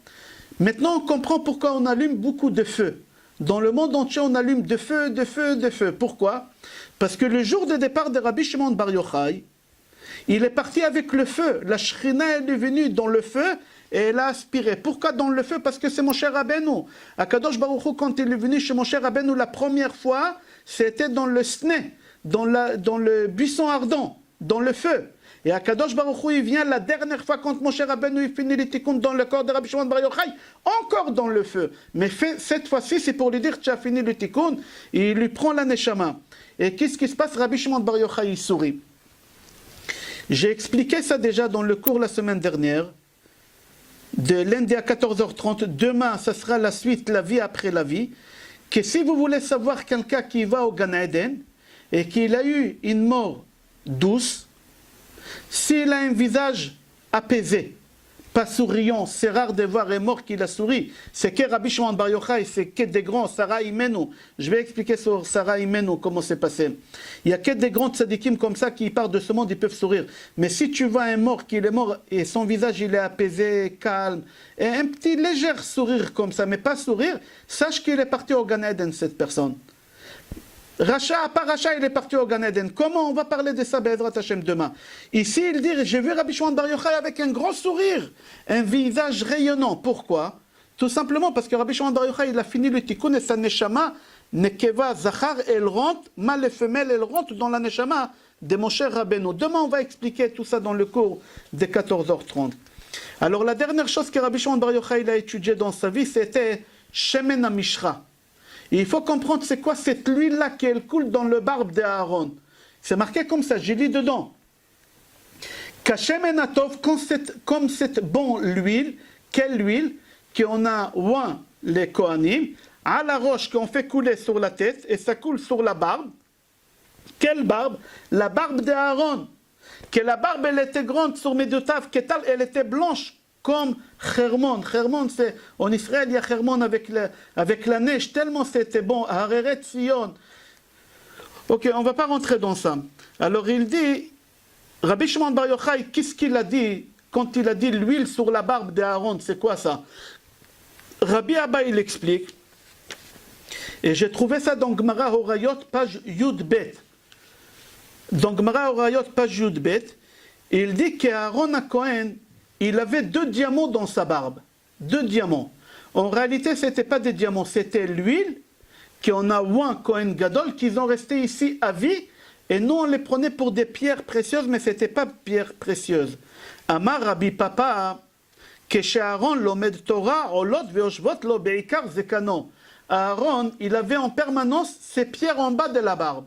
Maintenant, on comprend pourquoi on allume beaucoup de feux. Dans le monde entier, on allume de feu, de feu, de feu. Pourquoi? Parce que le jour de départ de Rabbi Shimon Bar Yochai, il est parti avec le feu. La Shrina, elle est venue dans le feu et elle a aspiré. Pourquoi dans le feu? Parce que c'est Moshe Rabbeinu. Akadosh Baruch Hu, quand il est venu chez Moshe Rabbeinu la première fois, c'était dans le Sne, dans le buisson ardent, dans le feu. Et Akadosh Baruch Hu, il vient la dernière fois quand Moshe Rabbeinu il finit les tikkun dans le corps de Rabbi Shimon Bar Yochai, encore dans le feu. Mais cette fois-ci, c'est pour lui dire tu as fini le tikkun, et il lui prend la neshama. Et qu'est-ce qui se passe? Rabbi Shimon Bar Yochai, il sourit. J'ai expliqué ça déjà dans le cours la semaine dernière, de lundi à 14h30. Demain, ça sera la suite, la vie après la vie. Que si vous voulez savoir quelqu'un qui va au Gan Eden et qu'il a eu une mort douce, s'il a un visage apaisé, pas souriant, c'est rare de voir un mort qui a souri. C'est que Rabbi Shimon Bar Yochai, c'est que des grands, Sarah Imenu. Je vais expliquer sur Sarah Imenu comment c'est passé. Il y a que des grands tzadikim comme ça qui partent de ce monde, ils peuvent sourire. Mais si tu vois un mort qui est mort et son visage il est apaisé, calme, et un petit léger sourire comme ça, mais pas sourire, sache qu'il est parti au Gan Eden, cette personne. Racha, pas Racha, il est parti au Gan Eden. Comment on va parler de ça, Be'ezrat Hashem, demain? Ici, il dit, j'ai vu Rabbi Shimon Bar Yochai avec un gros sourire, un visage rayonnant. Pourquoi? Tout simplement parce que Rabbi Shimon Bar Yochai, il a fini le tikkun et sa neshama, nekeva, zachar, elle rentre, mâle et femelle, elle rentre dans la neshama de Moshe Rabbeinu. Demain, on va expliquer tout ça dans le cours de 14h30. Alors, la dernière chose que Rabbi Shimon Bar Yochai il a étudié dans sa vie, c'était Shemen HaMishra. Et il faut comprendre c'est quoi cette huile-là qui coule dans le barbe d'Aaron. C'est marqué comme ça, j'ai lu dedans. Kashem Atov, comme cette bonne huile, quelle huile qu'on a oint les Kohanim, à la roche qu'on fait couler sur la tête et ça coule sur la barbe. Quelle barbe? La barbe d'Aaron. Que la barbe elle était grande sur Medotav, elle était blanche. Comme Hermon. Hermon, c'est en Israël, il y a Hermon avec la neige, tellement c'était bon. Hareret Sion. Ok, on ne va pas rentrer dans ça. Alors il dit, Rabbi Shimon Bar Yochai, qu'est-ce qu'il a dit quand il a dit l'huile sur la barbe d'Aaron? C'est quoi ça? Rabbi Abba, il explique, et j'ai trouvé ça dans Gemara Horayot, page Yud Bet. Dans Gemara Horayot, page Yud Bet, il dit qu'Aaron à Cohen, il avait 2 diamants dans sa barbe. 2 diamants. En réalité, ce n'était pas des diamants, c'était l'huile qu'on a oint Kohen Gadol, qu'ils ont resté ici à vie. Et nous, on les prenait pour des pierres précieuses, mais ce n'était pas pierres précieuses. Amar Rabbi Papa, que Aaron l'omed Torah, olot veoshvot lo beikar zekano. Aaron, il avait en permanence ces pierres en bas de la barbe.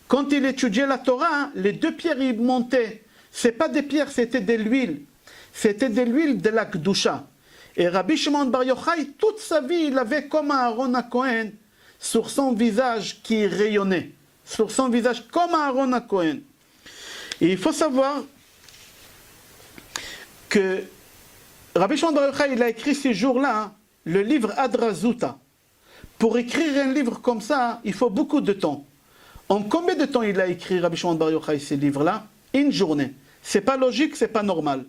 Quand il étudiait la Torah, les 2 pierres, ils montaient. Ce n'est pas des pierres, c'était de l'huile. C'était de l'huile de la Kedusha. Et Rabbi Shimon Bar Yochai, toute sa vie, il avait comme Aaron à Cohen, sur son visage qui rayonnait. Sur son visage, comme Aaron à Cohen. Et il faut savoir que Rabbi Shimon Bar Yochai, il a écrit ces jours-là, le livre Adrazuta. Pour écrire un livre comme ça, il faut beaucoup de temps. En combien de temps il a écrit Rabbi Shimon Bar Yochai ces livres-là? Une journée. C'est pas logique, c'est pas normal.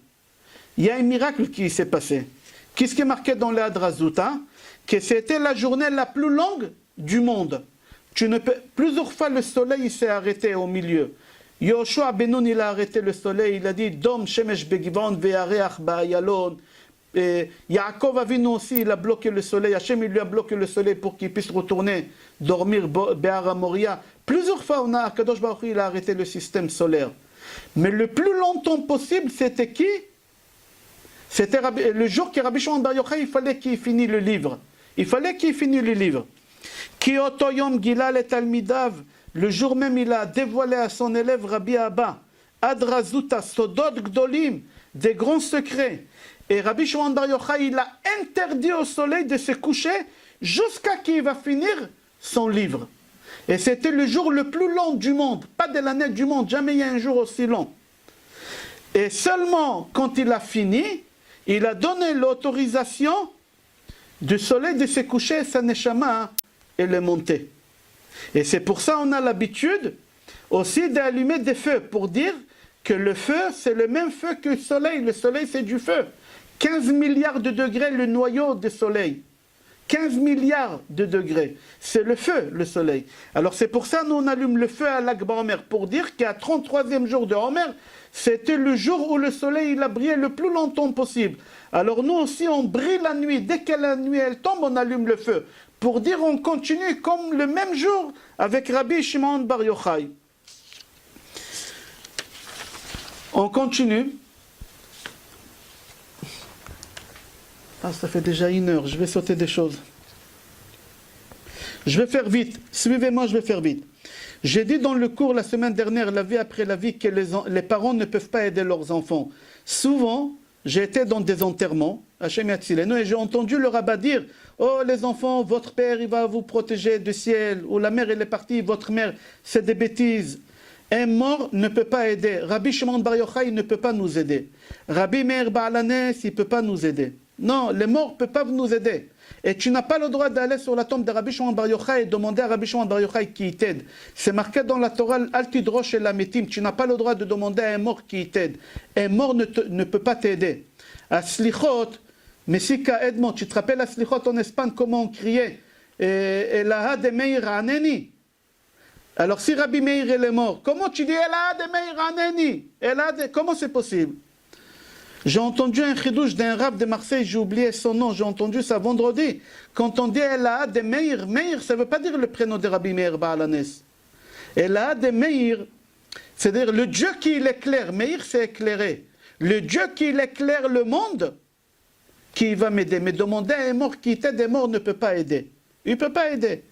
Il y a un miracle qui s'est passé. Qu'est-ce qui est marqué dans l'Adrazuta? Que c'était la journée la plus longue du monde. Plusieurs fois le soleil s'est arrêté au milieu. Yoshua ben Nun, il a arrêté le soleil, il a dit Dom Shemesh Begivon ve'areach ba'ayalon. Yaakov Avinu aussi, il a bloqué le soleil. Hachem, il lui a bloqué le soleil pour qu'il puisse retourner dormir Be'ara Moria. Plusieurs fois, Kadosh Baruch Hu, il a arrêté le système solaire. Mais le plus longtemps possible, c'était qui? C'était le jour que Rabbi Shimon Bar Yochai, il fallait qu'il finisse le livre. Il fallait qu'il finisse le livre. Ki oto yom gila le talmidav, le jour même il a dévoilé à son élève Rabbi Abba, Adrazuta, Sodot Gdolim, des grands secrets. Et Rabbi Shimon Bar Yochai, il a interdit au soleil de se coucher jusqu'à qu'il va finir son livre. Et c'était le jour le plus long du monde, pas de l'année du monde, jamais il y a un jour aussi long. Et seulement quand il a fini, il a donné l'autorisation du soleil de se coucher et sa neshama elle est montée. Et c'est pour ça qu'on a l'habitude aussi d'allumer des feux pour dire que le feu c'est le même feu que le soleil. Le soleil c'est du feu. 15 milliards de degrés le noyau du soleil. 15 milliards de degrés. C'est le feu, le soleil. Alors c'est pour ça nous on allume le feu à l'Akba Omer, pour dire qu'à 33e jour de Omer, c'était le jour où le soleil il a brillé le plus longtemps possible. Alors nous aussi on brille la nuit. Dès que la nuit elle tombe, on allume le feu. Pour dire on continue comme le même jour avec Rabbi Shimon Bar Yochai. On continue. Ah, ça fait déjà 1 heure, je vais sauter des choses. Je vais faire vite, suivez-moi, je vais faire vite. J'ai dit dans le cours la semaine dernière, la vie après la vie, que les parents ne peuvent pas aider leurs enfants. Souvent, j'ai été dans des enterrements, Hachem Yatzilenu, et j'ai entendu le rabbin dire, oh les enfants, votre père il va vous protéger du ciel, ou la mère elle est partie, votre mère, c'est des bêtises. Un mort ne peut pas aider. Rabbi Shimon Bar Yochai ne peut pas nous aider. Rabbi Meir Baal Hanes, il ne peut pas nous aider. Non, les morts ne peuvent pas nous aider. Et tu n'as pas le droit d'aller sur la tombe de Rabbi Shimon Bar Yochai et demander à Rabbi Shimon Bar Yochai qui t'aide. C'est marqué dans la Torah, Al tidrosh el hametim. Tu n'as pas le droit de demander à un mort qui t'aide. Un mort ne peut pas t'aider. À Slichot, Messika Edmond, tu te rappelles à Slichot en Espagne comment on criait Elaha de Meir Aneni. Alors si Rabbi Meir est mort, comment tu dis Elaha de Meir Aneni? Comment c'est possible? J'ai entendu un chidouche d'un rab de Marseille, j'ai oublié son nom, j'ai entendu ça vendredi. Quand on dit Elaha de Meir, Meir, ça ne veut pas dire le prénom de Rabbi Meir Baal Hanes. Elaha de Meir, c'est-à-dire le Dieu qui l'éclaire. Meir, c'est éclairé. Le Dieu qui éclaire le monde, qui va m'aider. Mais demander à un mort qui t'aide, un mort ne peut pas aider. Il ne peut pas aider.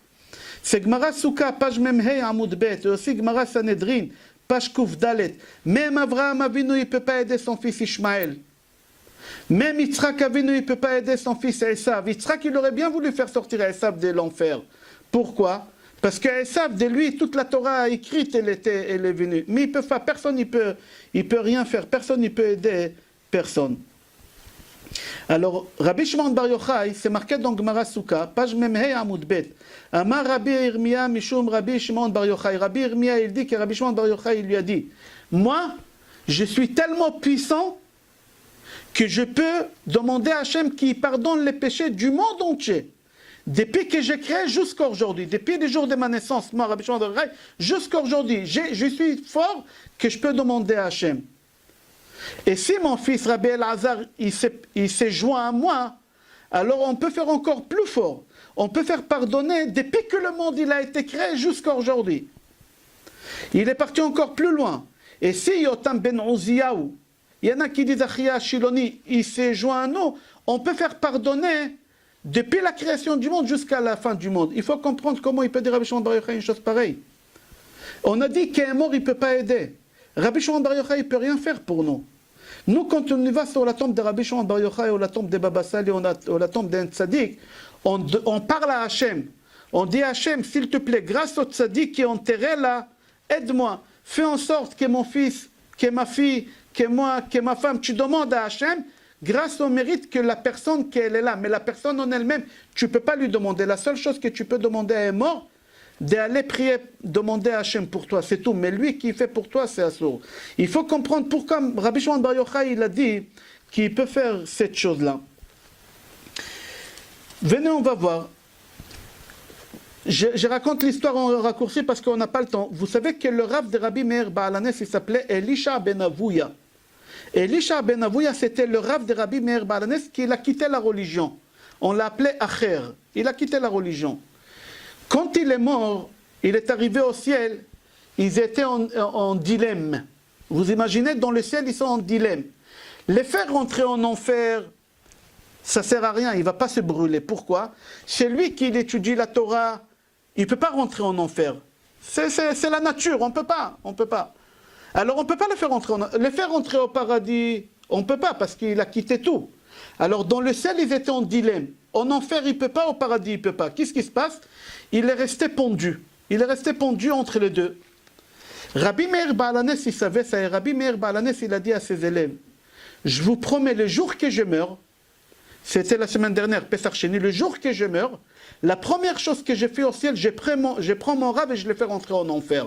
C'est Gemara Souka, page Memhei Amoud Bet, et aussi Gemara Sanhedrin, page Kouf Dalet. Même Avraham Avinu, il ne peut pas aider son fils Ishmaël. Même Yitzhak Avinu, il ne peut pas aider son fils Esav. Yitzhak, il aurait bien voulu faire sortir Esav de l'enfer. Pourquoi? Parce que Esav, de lui, toute la Torah écrite, elle est venue. Mais il peut pas, personne il peut rien faire. Personne ne peut aider personne. Alors, Rabbi Shimon Bar Yochai, c'est marqué dans Gemara Souka, page Memhei Amoud Bet. Amar Rabbi Irmia Mishum Rabbi Shimon Bar Yochai. Rabbi Irmia, il dit que Rabbi Shimon Bar Yochai, il lui a dit, moi, je suis tellement puissant que je peux demander à Hachem qui pardonne les péchés du monde entier. Depuis que j'ai créé jusqu'à aujourd'hui, depuis les jours de ma naissance, moi, Rabbi Shimon Bar Yochai, jusqu'à aujourd'hui, je suis fort que je peux demander à Hachem. Et si mon fils Rabbi Elazar, il s'est joint à moi, alors on peut faire encore plus fort. On peut faire pardonner depuis que le monde il a été créé jusqu'à aujourd'hui. Il est parti encore plus loin. Et si Yotam ben Uziyahu, il y en a qui disent Achia Shiloni, il s'est joint à nous, on peut faire pardonner depuis la création du monde jusqu'à la fin du monde. Il faut comprendre comment il peut dire Rabbi Shimon Bar Yochai une chose pareille. On a dit qu'un mort il ne peut pas aider. Rabbi Shimon Bar Yochai ne peut rien faire pour nous. Nous, quand on y va sur la tombe de Rabbi Shimon Bar Yochai ou la tombe de Baba Sali ou la tombe d'un tzaddik, on parle à Hachem. On dit à Hachem, s'il te plaît, grâce au tzaddik qui est enterré là, aide-moi. Fais en sorte que mon fils, que ma fille, que moi, que ma femme, tu demandes à Hachem, grâce au mérite que la personne qu'elle est là. Mais la personne en elle-même, tu ne peux pas lui demander. La seule chose que tu peux demander à un mort, d'aller prier, demander à Hachem pour toi, c'est tout. Mais lui qui fait pour toi, c'est assourd. Il faut comprendre pourquoi Rabbi Shimon Bar Yochai, il a dit qu'il peut faire cette chose-là. Venez, on va voir. Je raconte l'histoire en raccourci parce qu'on n'a pas le temps. Vous savez que le rav de Rabbi Meir Baal Hanes, il s'appelait Elisha ben Avouya. Elisha ben Avouya, c'était le rav de Rabbi Meir Baal Hanes qui a quitté la religion. On l'appelait Acher. Il a quitté la religion. Quand il est mort, il est arrivé au ciel, ils étaient en dilemme. Vous imaginez, dans le ciel, ils sont en dilemme. Les faire rentrer en enfer, ça ne sert à rien, il ne va pas se brûler. Pourquoi? C'est lui qui étudie la Torah, il ne peut pas rentrer en enfer. C'est la nature, on ne peut pas. Alors on ne peut pas les faire rentrer au paradis, on ne peut pas parce qu'il a quitté tout. Alors dans le ciel, ils étaient en dilemme. En enfer, il ne peut pas, au paradis, il ne peut pas. Qu'est-ce qui se passe? Il est resté pendu. Il est resté pendu entre les deux. Rabbi Meir Baal Hanes, il savait ça. Et Rabbi Meir Baal Hanes, il a dit à ses élèves, je vous promets, le jour que je meurs, c'était la semaine dernière, Pessah Sheni, le jour que je meurs, la première chose que j'ai fait au ciel, je prends mon rab et je le fais rentrer en enfer.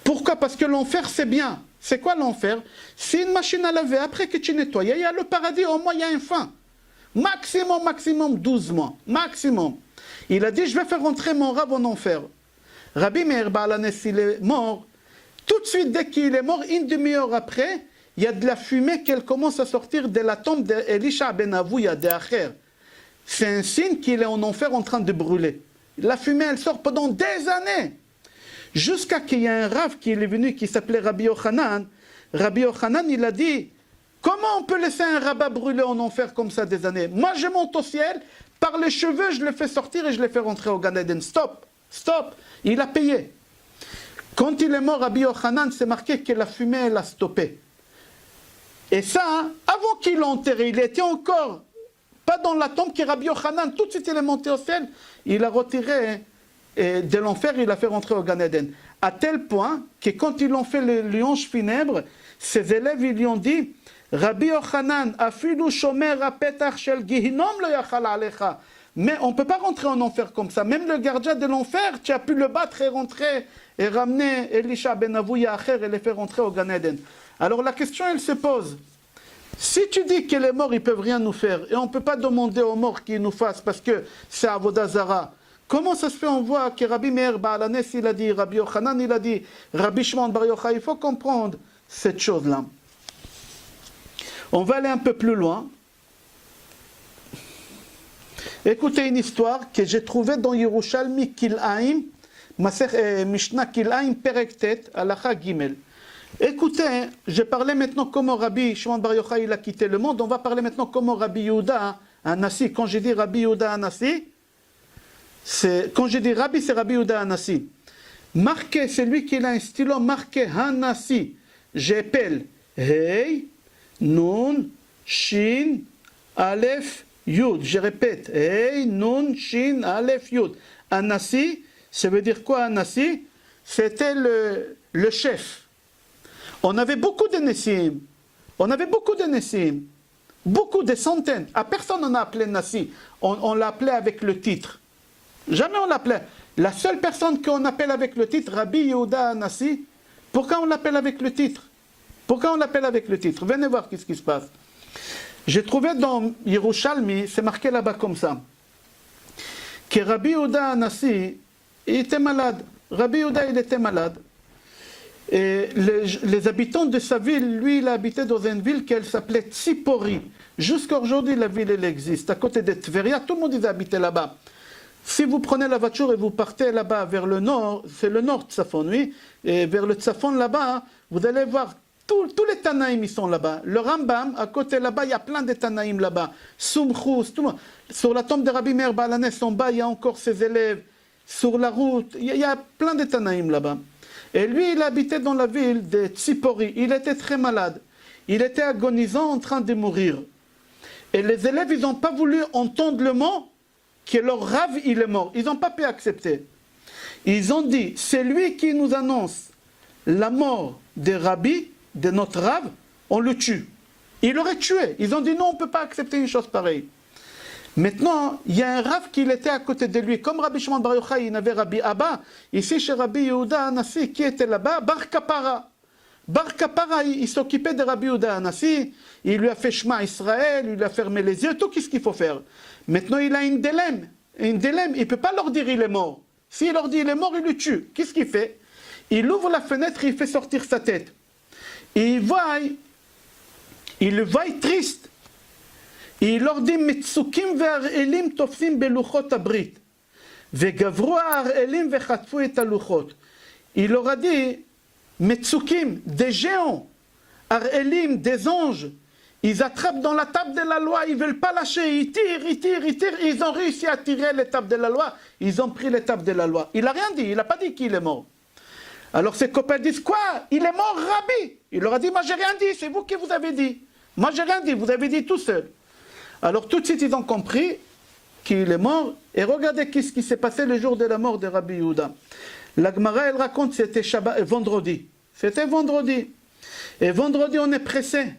Pourquoi? Parce que l'enfer, c'est bien. C'est quoi l'enfer? C'est une machine à laver. Après que tu nettoies, il y a le paradis, au moins il y a un fin. Maximum 12 mois. Maximum. Il a dit, je vais faire rentrer mon Rav en enfer. Rabbi Meir Baal HaNes, il est mort. Tout de suite, dès qu'il est mort, une demi-heure après, il y a de la fumée qui commence à sortir de la tombe d'Elisha ben Avouya, d'Acher. C'est un signe qu'il est en enfer en train de brûler. La fumée, elle sort pendant des années. Jusqu'à qu'il y ait un Rav qui est venu, qui s'appelait Rabbi Yochanan. Rabbi Yochanan, il a dit, comment on peut laisser un rabbin brûler en enfer comme ça des années? Moi, je monte au ciel, par les cheveux, je le fais sortir et je le fais rentrer au Gan Eden. Stop. Il a payé. Quand il est mort, Rabbi Yochanan, c'est marqué que la fumée, elle a stoppé. Et ça, avant qu'il l'enterre, il était encore pas dans la tombe que Rabbi Yochanan, tout de suite il est monté au ciel, il a retiré de l'enfer, il a fait rentrer au Gan Eden. À tel point que quand ils ont fait le louange funèbre, ses élèves ils lui ont dit, Rabbi Yochanan, afilu shomer apetach shel gihinom lo yachal alecha. Mais on ne peut pas rentrer en enfer comme ça. Même le gardien de l'enfer, tu as pu le battre et rentrer et ramener Elisha ben Avouya Acher et les faire rentrer au Gan Eden. Alors la question elle se pose. Si tu dis que les morts ils peuvent rien nous faire et on ne peut pas demander aux morts qu'ils nous fassent parce que c'est Avodah Zara, comment ça se fait on voit que Rabbi Meir Baal HaNes il a dit, Rabbi Yochanan il a dit, Rabbi Shimon Bar Yochai, il faut comprendre cette chose-là. On va aller un peu plus loin. Écoutez une histoire que j'ai trouvée dans Yerushalmi Kil'aim, Mishnah Kil'aim Perektet, Halacha Gimel. Écoutez, je parlais maintenant comment Rabbi Shimon Bar Yochai il a quitté le monde. On va parler maintenant comment Rabbi Yehuda Hanassi. Quand je dis Rabbi Yehuda Hanassi, quand je dis Rabbi, c'est Rabbi Yehuda Hanassi. Marqué, c'est lui qui a un stylo marqué Hanassi. J'appelle Hey, Nun, Shin, Aleph, Yud. Je répète, Hey, Nun, Shin, Aleph, Yud. Hanassi, ça veut dire quoi Hanassi? C'était le chef. On avait beaucoup de Nessim. Beaucoup, des centaines. À personne on a appelé Nassi. On l'appelait avec le titre. Jamais on l'appelait. La seule personne qu'on appelle avec le titre, Rabbi Yehuda Nassi, pourquoi on l'appelle avec le titre? Venez voir qu'est-ce qui se passe. J'ai trouvé dans Yerushalmi, c'est marqué là-bas comme ça, que Rabbi Yehuda Nassi, il était malade. Et les habitants de sa ville, lui, il habitait dans une ville qu'elle s'appelait Tzipori. Jusqu'à aujourd'hui, la ville, elle existe. À côté de Tveria, tout le monde y habitait là-bas. Si vous prenez la voiture et vous partez là-bas vers le nord, c'est le nord Tzafon, oui, et vers le Tzafon là-bas, vous allez voir tous les Tanaïm, ils sont là-bas. Le Rambam, à côté là-bas, il y a plein de Tanaïm là-bas. Soumchous, tout le monde. Sur la tombe de Rabbi Meir Baal HaNes, en bas, il y a encore ses élèves. Sur la route, il y a plein de Tanaïm là-bas. Et lui, il habitait dans la ville de Tzipori. Il était très malade. Il était agonisant, en train de mourir. Et les élèves, ils n'ont pas voulu entendre le mot que leur Rav, il est mort. Ils n'ont pas pu accepter. Ils ont dit, c'est lui qui nous annonce la mort de Rabbi, de notre Rav, on le tue. Il l'aurait tué. Ils ont dit, non, on ne peut pas accepter une chose pareille. Maintenant, il y a un Rav qui était à côté de lui. Comme Rabbi Shimon Bar Yochai, il avait Rabbi Abba. Ici, chez Rabbi Yehuda Hanassi, qui était là-bas, Bar Kapara. Bar Kapara, il s'occupait de Rabbi Yehuda Hanassi. Il lui a fait Shema Israël, il lui a fermé les yeux, tout ce qu'il faut faire. Maintenant, il a une dilemme. Il ne peut pas leur dire il est mort. S'il leur dit il est mort, il le tue. Qu'est-ce qu'il fait? Il ouvre la fenêtre et il fait sortir sa tête. Et il le voit triste. Il leur dit Metsukim ve'arelim tofsim beluchot abrit ve'gavru ha'arelim ve'chatfu et haluchot. Il leur a dit Metsukim, des géants, arelim, des anges, ils attrapent dans la table de la loi, ils ne veulent pas lâcher, ils tirent, ils ont réussi à tirer les tables de la loi, ils ont pris les tables de la loi. Il n'a rien dit, il n'a pas dit qu'il est mort. Alors ses copains disent quoi? Il est mort, Rabbi? Il leur a dit, moi j'ai rien dit, c'est vous qui vous avez dit. Moi j'ai rien dit, vous avez dit tout seul. Alors tout de suite ils ont compris qu'il est mort. Et regardez ce qui s'est passé le jour de la mort de Rabbi Yehuda. La Gemara elle raconte c'était vendredi. C'était vendredi. Et vendredi on est pressé.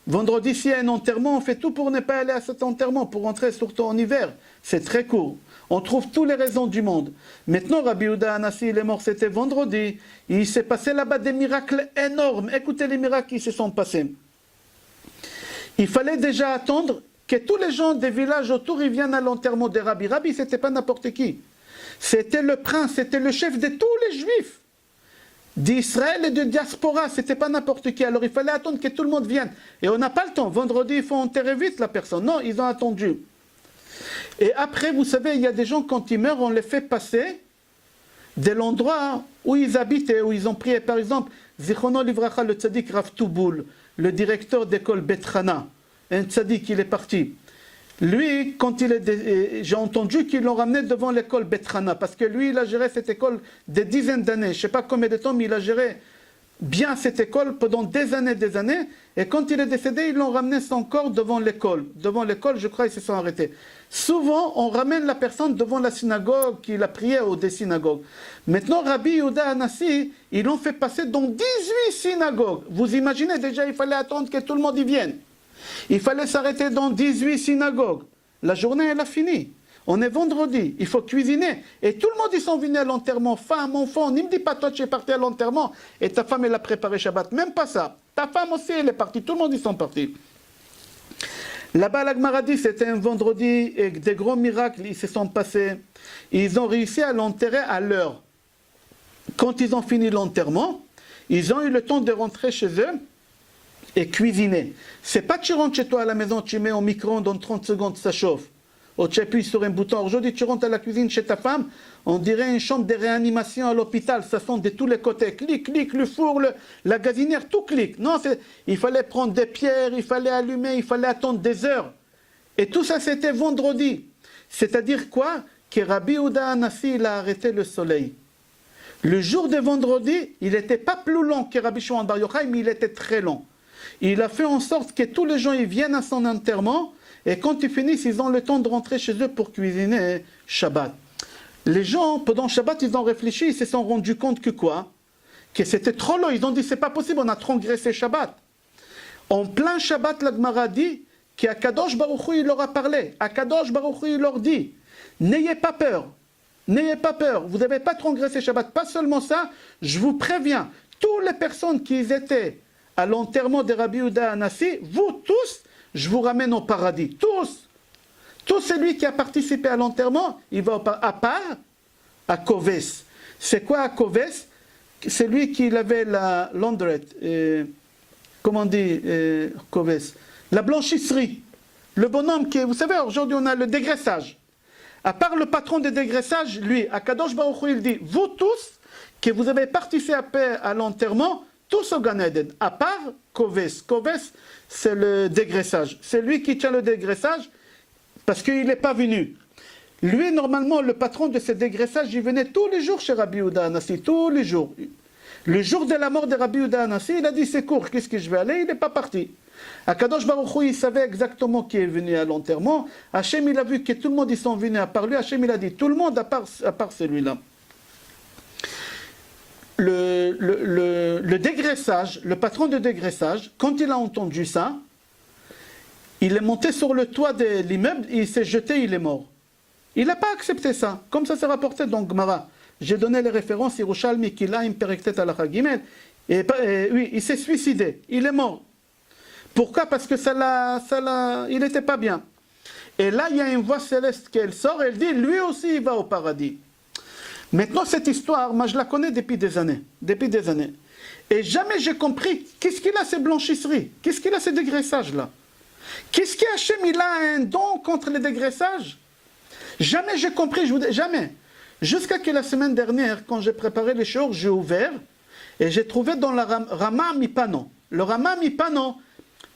Vendredi s'il y a un enterrement, on fait tout pour ne pas aller à cet enterrement, pour rentrer surtout en hiver. C'est très court. On trouve toutes les raisons du monde. Maintenant, Rabbi Yehuda Hanassi, il est mort, c'était vendredi. Il s'est passé là-bas des miracles énormes. Écoutez les miracles qui se sont passés. Il fallait déjà attendre que tous les gens des villages autour ils viennent à l'enterrement de Rabbi. Rabbi, c'était pas n'importe qui. C'était le prince, c'était le chef de tous les juifs d'Israël et de diaspora. C'était pas n'importe qui. Alors il fallait attendre que tout le monde vienne. Et on n'a pas le temps. Vendredi, il faut enterrer vite la personne. Non, ils ont attendu. Et après, vous savez, il y a des gens, quand ils meurent, on les fait passer de l'endroit où ils habitaient, où ils ont prié. Par exemple, Zichrono Livracha, le tzaddik Rav Touboul, le directeur d'école Betrana, un tzaddik, il est parti. Lui, quand j'ai entendu qu'ils l'ont ramené devant l'école Betrana, parce que lui, il a géré cette école des dizaines d'années. Je ne sais pas combien de temps, mais il a géré bien cette école pendant des années, et quand il est décédé, ils l'ont ramené son corps devant l'école. Devant l'école, je crois, ils se sont arrêtés. Souvent, on ramène la personne devant la synagogue qu'il a prié ou des synagogues. Maintenant, Rabbi Yehuda Hanassi, ils l'ont fait passer dans 18 synagogues. Vous imaginez, déjà, il fallait attendre que tout le monde y vienne. Il fallait s'arrêter dans 18 synagogues. La journée, elle a fini. On est vendredi, il faut cuisiner. Et tout le monde, ils sont venus à l'enterrement. Femme, enfant, ne me dis pas, toi, tu es parti à l'enterrement et ta femme, elle a préparé Shabbat. Même pas ça. Ta femme aussi, elle est partie. Tout le monde, ils sont partis. Là-bas, la Gemara dit, c'était un vendredi et des gros miracles, ils se sont passés. Ils ont réussi à l'enterrer à l'heure. Quand ils ont fini l'enterrement, ils ont eu le temps de rentrer chez eux et cuisiner. C'est pas tu rentres chez toi à la maison, tu mets au micro-ondes, dans 30 secondes, ça chauffe. Ou tu appuies sur un bouton. Aujourd'hui, tu rentres à la cuisine chez ta femme, on dirait une chambre de réanimation à l'hôpital, ça sent de tous les côtés. Clic, clic, le four, la gazinière, tout clique. Non, il fallait prendre des pierres, il fallait allumer, il fallait attendre des heures. Et tout ça, c'était vendredi. C'est-à-dire quoi? Que Rabbi Yehuda Hanassi, il a arrêté le soleil. Le jour de vendredi, il n'était pas plus long que Rabbi Shimon Bar Yochai, mais il était très long. Il a fait en sorte que tous les gens ils viennent à son enterrement, et quand ils finissent, ils ont le temps de rentrer chez eux pour cuisiner Shabbat. Les gens, pendant Shabbat, ils ont réfléchi, ils se sont rendus compte que quoi? Que c'était trop long. Ils ont dit, c'est pas possible, on a transgressé Shabbat. En plein Shabbat, la Gemara dit qu'Akadosh Baruch Hu, il leur a parlé. Akadosh Baruch Hu, il leur dit, n'ayez pas peur. N'ayez pas peur, vous n'avez pas transgressé Shabbat. Pas seulement ça, je vous préviens, toutes les personnes qui étaient à l'enterrement de Rabbi Yehuda Hanassi, vous tous, je vous ramène au paradis. Tous. Tout celui qui a participé à l'enterrement, il va au paradis. À part à Koves. C'est quoi à Koves? C'est lui qui avait la laundrette. Comment on dit Koves? La blanchisserie. Le bonhomme qui est, vous savez, aujourd'hui on a le dégraissage. À part le patron de dégraissage, lui, Akadosh Baruch Hu, il dit, vous tous, que vous avez participé à l'enterrement, tous au Gan Eden, à part Koves. Koves, c'est le dégraissage. C'est lui qui tient le dégraissage parce qu'il n'est pas venu. Lui, normalement, le patron de ce dégraissage, il venait tous les jours chez Rabbi Yehuda Hanassi, tous les jours. Le jour de la mort de Rabbi Yehuda Hanassi, il a dit, c'est court, qu'est-ce que je vais aller? Il n'est pas parti. Akadosh Baruch Hu, il savait exactement qui est venu à l'enterrement. Hachem, il a vu que tout le monde, ils sont venus à part lui. Hachem, il a dit, tout le monde à part celui-là. Le dégraissage, le patron de dégraissage, quand il a entendu ça, il est monté sur le toit de l'immeuble, il s'est jeté, il est mort. Il n'a pas accepté ça, comme ça s'est rapporté dans Gemara. J'ai donné les références, Yerushalmi, Kilaim, Perektet, Halacha Gimel, et oui, il s'est suicidé, il est mort. Pourquoi? Parce que il n'était pas bien. Et là, il y a une voix céleste qui sort, elle dit, lui aussi, il va au paradis. Maintenant, cette histoire, moi, je la connais depuis des années. Et jamais j'ai compris, qu'est-ce qu'il a ces blanchisseries? Qu'est-ce qu'il a ces dégraissages-là? Qu'est-ce qu'Hachem, il a un don contre les dégraissages? Jamais j'ai compris, jamais. Jusqu'à que la semaine dernière, quand j'ai préparé les choses, j'ai ouvert, et j'ai trouvé dans la Rama Mipano. Le Rama Mipano,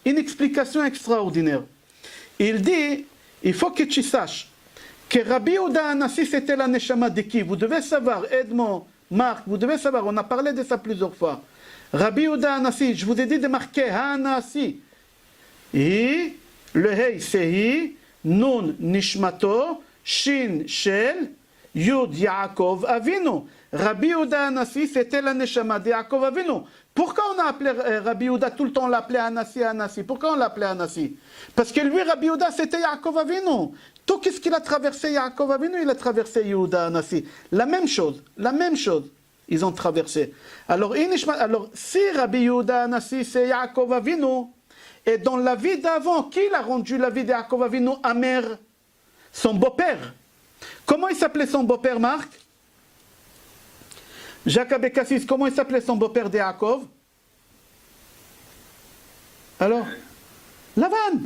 une explication extraordinaire. Il dit, il faut que tu saches, que Rabbi Yehuda Hanassi, c'était la Neshama de qui? Vous devez savoir, Edmond, Marc, vous devez savoir, on a parlé de ça plusieurs fois. Rabbi Yehuda Hanassi, je vous ai dit de marquer Hanassi. Et le Hei, c'est Hi, Nun, Nishmato, Shin, Shel, Yud Yaakov Avinu. Rabbi Yehuda Anassi, c'était la Neshama de Yaakov Avinu. Pourquoi on a appelé Rabbi Yehuda tout le temps, on l'appelait Anassi? Pourquoi on l'appelait Anassi? Parce que lui, Rabbi Yehuda, c'était Yaakov Avinu. Tout ce qu'il a traversé Yaakov Avinu, il a traversé Yehuda Anassi. La même chose, ils ont traversé. Alors si Rabbi Yehuda Anassi, c'est Yaakov Avinu, et dans la vie d'avant, qui l'a rendu la vie de Yaakov Avinu amère? Son beau-père. Comment il s'appelait son beau-père, Marc? Jacques Abécassis, comment il s'appelait son beau-père de Yaakov? Alors? Lavan.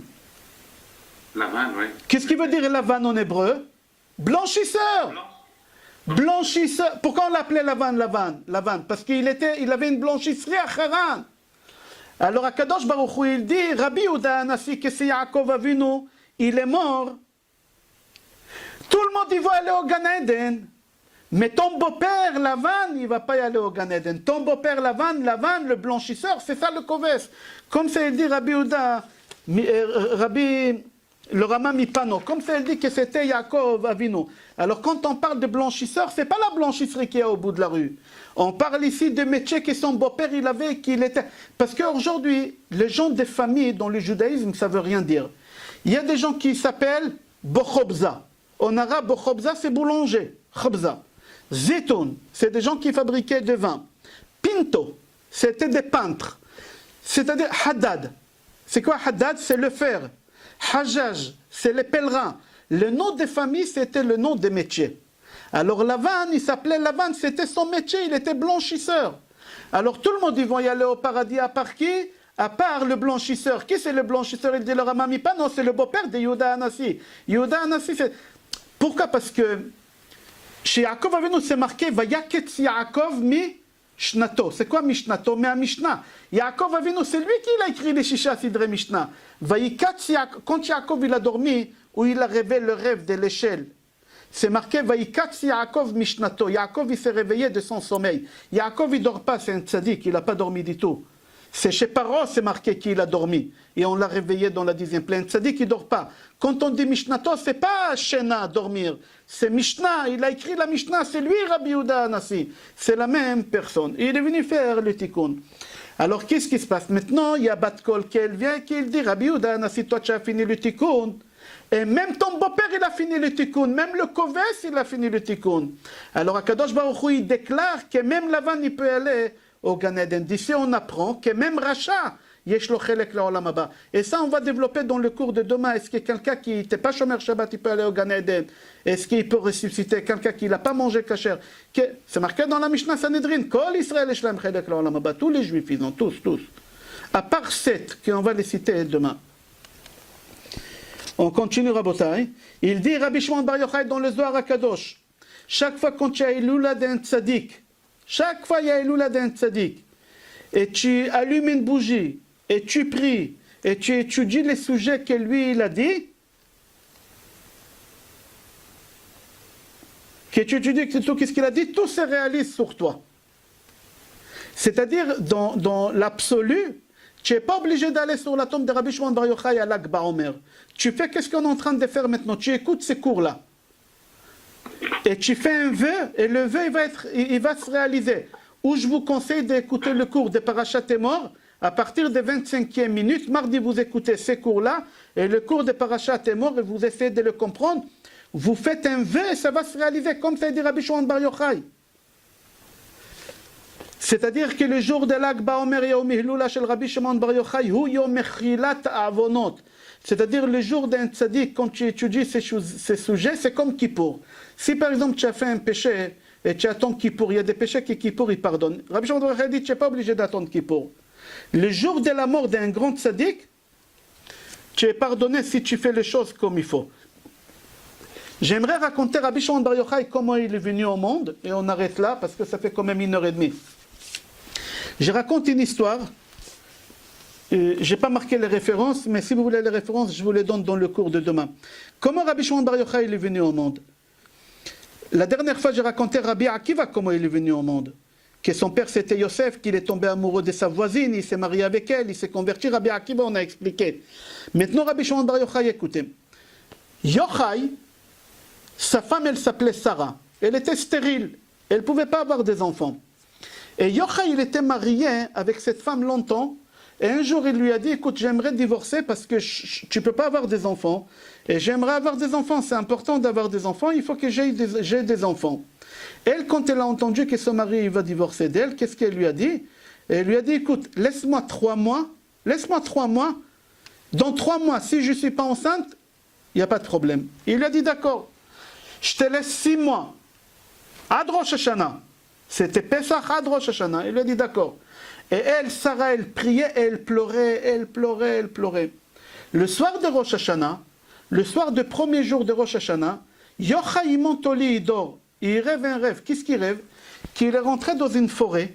Lavan, oui. Qu'est-ce qui veut dire Lavan en hébreu? Blanchisseur. Blanchisseur. Pourquoi on l'appelait Lavan? Parce qu'il avait une blanchisserie à Haran. Alors Akadosh Baruch Hu, il dit, Rabbi Yehuda Anassi, que c'est Yaakov Avinu, il est mort. Tout le monde il va aller au Gan Eden. Mais ton beau-père Lavan, il ne va pas y aller au Gan Eden. Ton beau-père Lavan, le blanchisseur, c'est ça le Koves. Comme ça il dit Rabbi Yehuda, le Rama Mipano, comme ça il dit que c'était Yaakov Avinu. Alors quand on parle de blanchisseur, c'est pas la blanchisserie qui est au bout de la rue. On parle ici de métier que son beau-père il avait, qu'il était. Parce qu'aujourd'hui, les gens des familles dans le judaïsme, ça ne veut rien dire. Il y a des gens qui s'appellent Bochobza. En arabe, Bochobza, c'est boulanger. Chobza. Zitoun, c'est des gens qui fabriquaient du vin. Pinto, c'était des peintres. C'est-à-dire Haddad. C'est quoi Haddad? C'est le fer. Hajjaj, c'est les pèlerins. Le nom des familles, c'était le nom des métiers. Alors Lavan, il s'appelait Lavan, c'était son métier, il était blanchisseur. Alors tout le monde, ils vont y aller au paradis à part qui? À part le blanchisseur. Qui c'est le blanchisseur? Il dit le Rama Mipa, non, c'est le beau-père de Yehuda Anassi. Yehuda Anassi, c'est... Pourquoi? Parce que chez Yaakov Avinu, c'est marqué Vayaketz Yaakov mi Shnato. C'est quoi Mishnato? Mais à Mishnah. Yaakov Avinu, c'est lui qui a écrit les Shisha Sidre Mishnah. Vayikatz Yaakov, quand Yaakov il a dormi, où il a rêvé le rêve de l'échelle, c'est marqué Vayikatz Yaakov Mishnato. Yaakov il s'est réveillé de son sommeil. Yaakov il ne dort pas, c'est un tzaddik, il n'a pas dormi du tout. C'est chez Paro, c'est marqué qu'il a dormi. Et on l'a réveillé dans la 10e plaine. Tzaddik, il ne dort pas. Quand on dit Mishnato, ce n'est pas Shena, dormir. C'est Mishnah. Il a écrit la Mishnah. C'est lui, Rabbi Yehuda Anassi. C'est la même personne. Il est venu faire le tikkun. Alors, qu'est-ce qui se passe? Maintenant, il y a Bat-Kol qui vient, qui dit Rabbi Yehuda Anassi, toi, tu as fini le tikkun. Et même ton beau-père, il a fini le tikkun. Même le Koves, il a fini le tikkun. Alors, Akadosh Baruch Hu, il déclare que même Lavan, il peut aller au Gan Eden. D'ici, on apprend que même Racha, yesh lo chelek la'olam haba. Et ça, on va développer dans le cours de demain. Est-ce que quelqu'un qui n'était pas Shomer Shabbat, il peut aller au Gan Eden? Est-ce qu'il peut ressusciter quelqu'un qui n'a pas mangé kasher? C'est marqué dans la Mishnah Sanhedrin. Kol Israël yesh lahem chelek la'olam haba. Tous les Juifs, ils ont tous. À part 7, qu'on va les citer demain. On continue, Rabotai. Il dit, Rabbi Shimon Bar Yochai dans le Zohar HaKadosh, chaque fois quand tu as Iloula d'un tzaddik, chaque fois il y a Iloula d'un tzaddik, et tu allumes une bougie, et tu pries, et tu étudies les sujets que lui il a dit, que tu étudies tout ce qu'il a dit, tout se réalise sur toi. C'est-à-dire, dans l'absolu, tu n'es pas obligé d'aller sur la tombe de Rabbi Shimon Bar Yochai à Lag BaOmer. Tu fais qu'est-ce qu'on est en train de faire maintenant. Tu écoutes ces cours-là. Et tu fais un vœu, et le vœu il va se réaliser. Ou je vous conseille d'écouter le cours de Parashat Emor, à partir des 25e minutes. Mardi, vous écoutez ces cours-là, et le cours de Parashat Emor, et vous essayez de le comprendre. Vous faites un vœu, et ça va se réaliser, comme ça dit Rabbi Shimon Bar Yochai. C'est-à-dire que le jour de Lag BaOmer Yom Hilula shel Rabbi Shimon Bar Yochai hu Yom Mechilat Avonot. C'est-à-dire le jour d'un tzaddik, quand tu étudies ces sujets, c'est comme Kippour. Si par exemple tu as fait un péché et tu attends Kippour, il y a des péchés que Kippour il pardonne. Rabbi Shimon Bar Yochai dit tu n'es pas obligé d'attendre Kippour. Le jour de la mort d'un grand tzaddik, tu es pardonné si tu fais les choses comme il faut. J'aimerais raconter Rabbi Shimon Bar Yochai comment il est venu au monde, et on arrête là parce que ça fait quand même 1h30. Je raconte une histoire. Je n'ai pas marqué les références, mais si vous voulez les références, je vous les donne dans le cours de demain. Comment Rabbi Shimon Bar Yochai est venu au monde? La dernière fois, j'ai raconté Rabbi Akiva comment il est venu au monde. Que son père c'était Yosef, qu'il est tombé amoureux de sa voisine, il s'est marié avec elle, il s'est converti. Rabbi Akiva, on a expliqué. Maintenant, Rabbi Shimon Bar Yochai, écoutez. Yochai, sa femme, elle s'appelait Sarah. Elle était stérile. Elle ne pouvait pas avoir des enfants. Et Yochai, il était marié avec cette femme longtemps. Et un jour, il lui a dit, écoute, j'aimerais divorcer parce que tu ne peux pas avoir des enfants. Et j'aimerais avoir des enfants. C'est important d'avoir des enfants. Il faut que j'ai des enfants. Elle, quand elle a entendu que son mari il va divorcer d'elle, qu'est-ce qu'elle lui a dit? Elle lui a dit, écoute, laisse-moi 3 mois. Laisse-moi 3 mois. Dans 3 mois, si je ne suis pas enceinte, il n'y a pas de problème. Il lui a dit, d'accord, je te laisse 6 mois. Ad Rosh Hashanah. C'était Pesach Ad Rosh Hashanah. Il lui a dit, d'accord. Et elle, Sarah, elle priait, elle pleurait, elle pleurait, elle pleurait. Le soir de Rosh Hashanah, le soir du premier jour de Rosh Hashanah, Yochai monte au lit, il dort. Il rêve un rêve. Qu'est-ce qu'il rêve? Qu'il est rentré dans une forêt.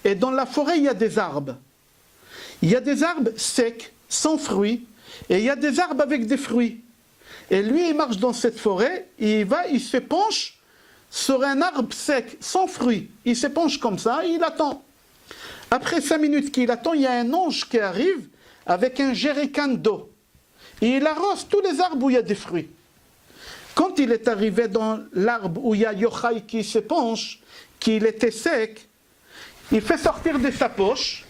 Et dans la forêt, il y a des arbres. Il y a des arbres secs, sans fruits. Et il y a des arbres avec des fruits. Et lui, il marche dans cette forêt. Il va, il se penche sur un arbre sec, sans fruits. Il se penche comme ça, et il attend. Après 5 minutes qu'il attend, il y a un ange qui arrive avec un jerrycan d'eau. Et il arrose tous les arbres où il y a des fruits. Quand il est arrivé dans l'arbre où il y a Yochai qui se penche, qu'il était sec, il fait sortir de sa poche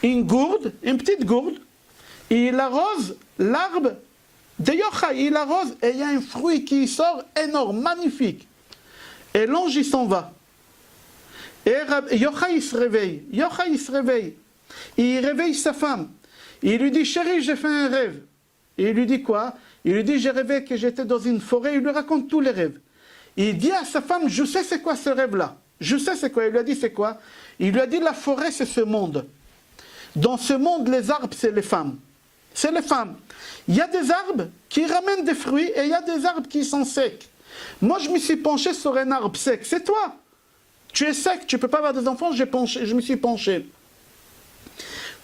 une gourde, une petite gourde, et il arrose l'arbre de Yochai. Il arrose et il y a un fruit qui sort énorme, magnifique. Et l'ange il s'en va. Et Yochai il se réveille. Yochai il se réveille. Et il réveille sa femme. Et il lui dit, chérie, j'ai fait un rêve. Et il lui dit quoi? Il lui dit, j'ai rêvé que j'étais dans une forêt. Il lui raconte tous les rêves. Et il dit à sa femme, je sais c'est quoi ce rêve-là. Je sais c'est quoi. Il lui a dit, c'est quoi? Il lui a dit, la forêt c'est ce monde. Dans ce monde, les arbres c'est les femmes. C'est les femmes. Il y a des arbres qui ramènent des fruits et il y a des arbres qui sont secs. Moi je me suis penché sur un arbre sec. C'est toi. Tu es sec, tu ne peux pas avoir des enfants, je me suis penché.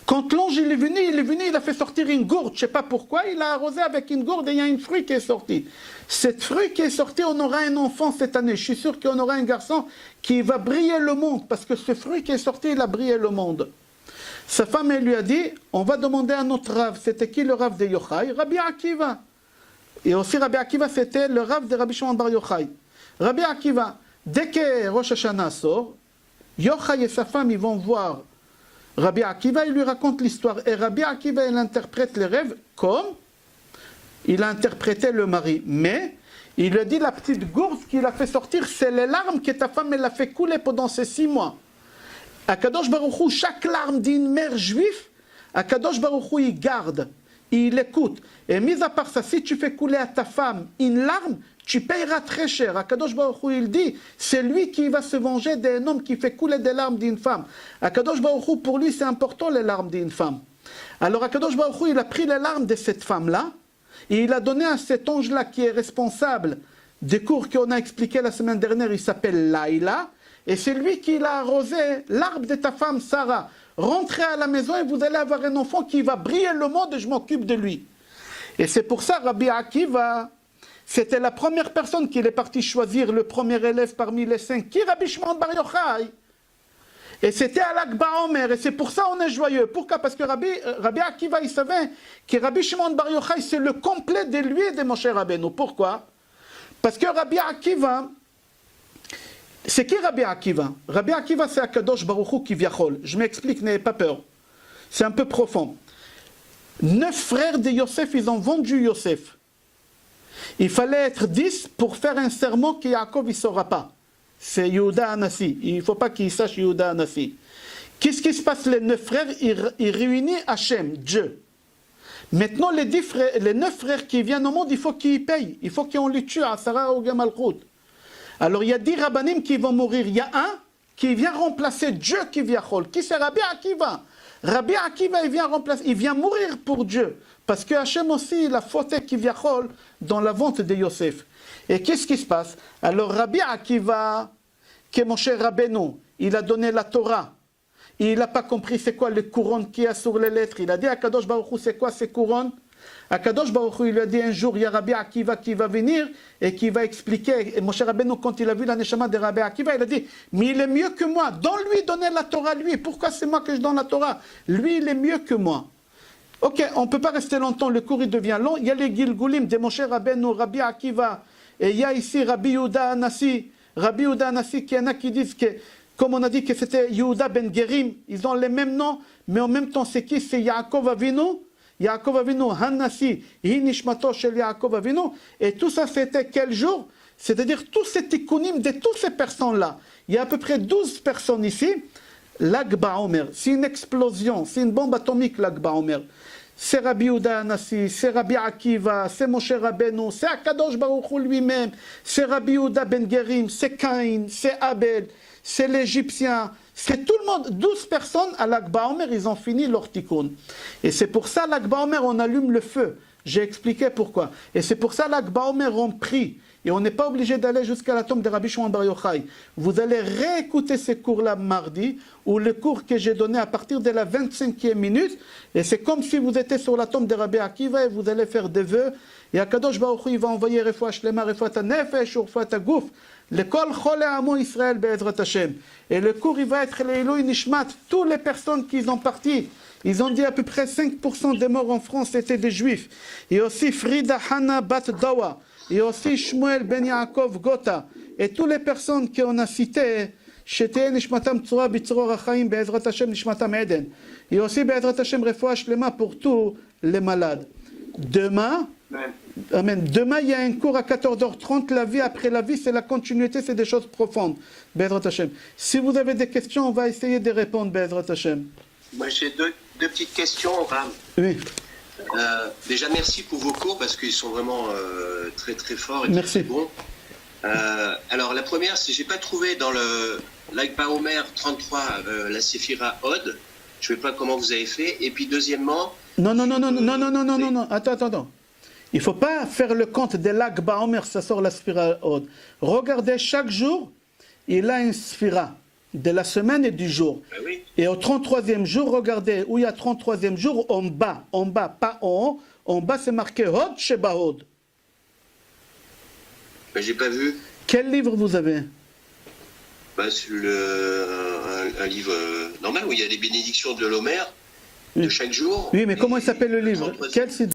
Quand l'ange il est venu, il a fait sortir une gourde, je ne sais pas pourquoi, il a arrosé avec une gourde et il y a un fruit qui est sorti. Cet fruit qui est sorti, on aura un enfant cette année. Je suis sûr qu'on aura un garçon qui va briller le monde, parce que ce fruit qui est sorti, il a brillé le monde. Sa femme, elle lui a dit, on va demander à notre Rav. C'était qui le Rav de Yochai? Rabbi Akiva. Et aussi Rabbi Akiva, c'était le Rav de Rabbi Shimon bar Yochai. Rabbi Akiva, dès que Rosh Hashanah sort, Yochai et sa femme, ils vont voir Rabbi Akiva, il lui raconte l'histoire. Et Rabbi Akiva, il interprète les rêves comme il a interprété le mari. Mais il lui a dit, la petite gourde qu'il a fait sortir, c'est les larmes que ta femme, elle a fait couler pendant ces 6 mois. Akadosh Baruch Hu, chaque larme d'une mère juive, Akadosh Baruch Hu, il garde, il écoute. Et mis à part ça, si tu fais couler à ta femme une larme, tu payeras très cher. Akadosh Baruch Hu, il dit, c'est lui qui va se venger d'un homme qui fait couler des larmes d'une femme. Akadosh Baruch Hu, pour lui, c'est important les larmes d'une femme. Alors Akadosh Baruch Hu, il a pris les larmes de cette femme-là, et il a donné à cet ange-là qui est responsable des cours qu'on a expliqués la semaine dernière, il s'appelle Laïla, et c'est lui qui l'a arrosé l'arbre de ta femme Sarah. Rentrez à la maison et vous allez avoir un enfant qui va briller le monde et je m'occupe de lui. Et c'est pour ça Rabbi Akiva, c'était la première personne qu'il est parti choisir, le premier élève parmi les 5, qui est Rabbi Shimon bar Yochai. Et c'était à l'Akba Omer, et c'est pour ça on est joyeux. Pourquoi? Parce que Rabbi Akiva, il savait que Rabbi Shimon bar Yochai, c'est le complet de lui et de Moshe Rabbeinu. Pourquoi? Parce que Rabbi Akiva, c'est qui Rabbi Akiva? Rabbi Akiva, c'est Akadosh Baruch Hu Kivyachol. Je m'explique, n'ayez pas peur. C'est un peu profond. 9 frères de Yosef, ils ont vendu Yosef. Il fallait être 10 pour faire un serment que Yaakov ne saura pas. C'est Yehuda Anassi. Il ne faut pas qu'il sache Yehuda Anassi. Qu'est-ce qui se passe? Les 9 frères, ils réunissent Hachem, Dieu. Maintenant, les 9 frères qui viennent au monde, il faut qu'ils payent. Il faut qu'on les tue à Sarah ou Gamalchut. Alors il y a 10 rabbanim qui vont mourir. Il y a un qui vient remplacer Dieu qui vient Chol. Qui c'est? Rabbi Akiva. Rabbi Akiva, il vient mourir pour Dieu. Parce que Hachem aussi, il a fauté qui vient Chol dans la vente de Yosef. Et qu'est-ce qui se passe? Alors Rabbi Akiva, qui est mon cher Rabbeinu, il a donné la Torah. Et il n'a pas compris c'est quoi les couronnes qu'il y a sur les lettres. Il a dit à Kadosh Baruch Hu, c'est quoi ces couronnes? Akadosh Baruch Hu, il lui a dit un jour, il y a Rabbi Akiva qui va venir et qui va expliquer. Et Moshe Rabbeinu, quand il a vu la neshama de Rabbi Akiva, il a dit, mais il est mieux que moi. Donne-lui, donnez la Torah lui. Pourquoi c'est moi que je donne la Torah? Lui, il est mieux que moi. Ok, on ne peut pas rester longtemps, le cours il devient long. Il y a les Gilgulim de Moshe Rabbeinu, Rabbi Akiva Et il y a ici Rabbi Yehuda Anassi. Rabbi Yehuda Anassi, qu'il y en a qui disent que, comme on a dit que c'était Yehuda ben Gerim, ils ont les mêmes noms, mais en même temps, c'est qui? C'est Yaakov Avinu. Yaakov Avinu, Hanassi, Hi Nishmato Shel Yaakov Avinu. Et tout ça, c'était quel jour? C'est-à-dire tous ces tikkunim de toutes ces personnes-là. Il y a à peu près 12 personnes ici. Lag BaOmer, c'est une explosion, c'est une bombe atomique, Lag BaOmer. C'est Rabbi Yehuda Anassi, c'est Rabbi Akiva, c'est Moshe Rabbeinu, c'est Akadosh Baruch Hu lui-même, c'est Rabbi Yehuda ben Gerim, c'est Caïn, c'est Abel, c'est l'Égyptien, c'est tout le monde. 12 personnes à Lag BaOmer, ils ont fini leur tikkun. Et c'est pour ça, Lag BaOmer, on allume le feu. J'ai expliqué pourquoi. Et c'est pour ça, Lag BaOmer, on prie. Et on n'est pas obligé d'aller jusqu'à la tombe de Rabbi Shimon Bar Yochai. Vous allez réécouter ces cours-là mardi, ou le cours que j'ai donné à partir de la 25e minute. Et c'est comme si vous étiez sur la tombe de Rabbi Akiva et vous allez faire des vœux. Et Akadosh Baruch Hu, il va envoyer Refoua Shlema, Refoua ta Nefesh, Refoua ta Gouf, le Kol Chole Amo Israël Be'ezrat Hashem. Et le cours, il va être l'Eilou Nishmat, toutes les personnes qui sont parties. Ils ont dit à peu près 5% des morts en France étaient des Juifs. Et aussi Frida Hana Bat Dawa. Et aussi Shmuel Ben Yaakov Gota. Et toutes les personnes qu'on a citées, Sheteh Nishmatam Tzura Bitzror Achaim Be'ezrat Hashem Nishmatam Eden. Et aussi Be'ezrat Hashem Refoua Shlema pour tous les malades. Demain, amen. Demain, il y a un cours à 14h30. La vie après la vie, c'est la continuité, c'est des choses profondes. Be'ezrat Hashem. Si vous avez des questions, on va essayer de répondre, Be'ezrat Hashem. Moi, j'ai deux petites questions, Ram. Oui. Déjà, merci pour vos cours parce qu'ils sont vraiment très très forts et merci. Très bons. Alors, la première, c'est que je n'ai pas trouvé dans le Lag BaOmer 33 la Séphira Od. Je ne sais pas comment vous avez fait. Et puis, deuxièmement. Non. Attends. Il ne faut pas faire le compte des Lag BaOmer, ça sort la Séphira Od. Regardez, chaque jour, il a une Séphira. De la semaine et du jour. Ben oui. Et au 33e jour, regardez, où il y a 33e jour, en bas, pas en haut, en bas c'est marqué Hod Sheba Hod. Ben, j'ai pas vu. Quel livre vous avez? Ben, c'est un livre normal où il y a les bénédictions de l'Homer de chaque jour. Oui, mais comment il s'appelle le livre? Quel site?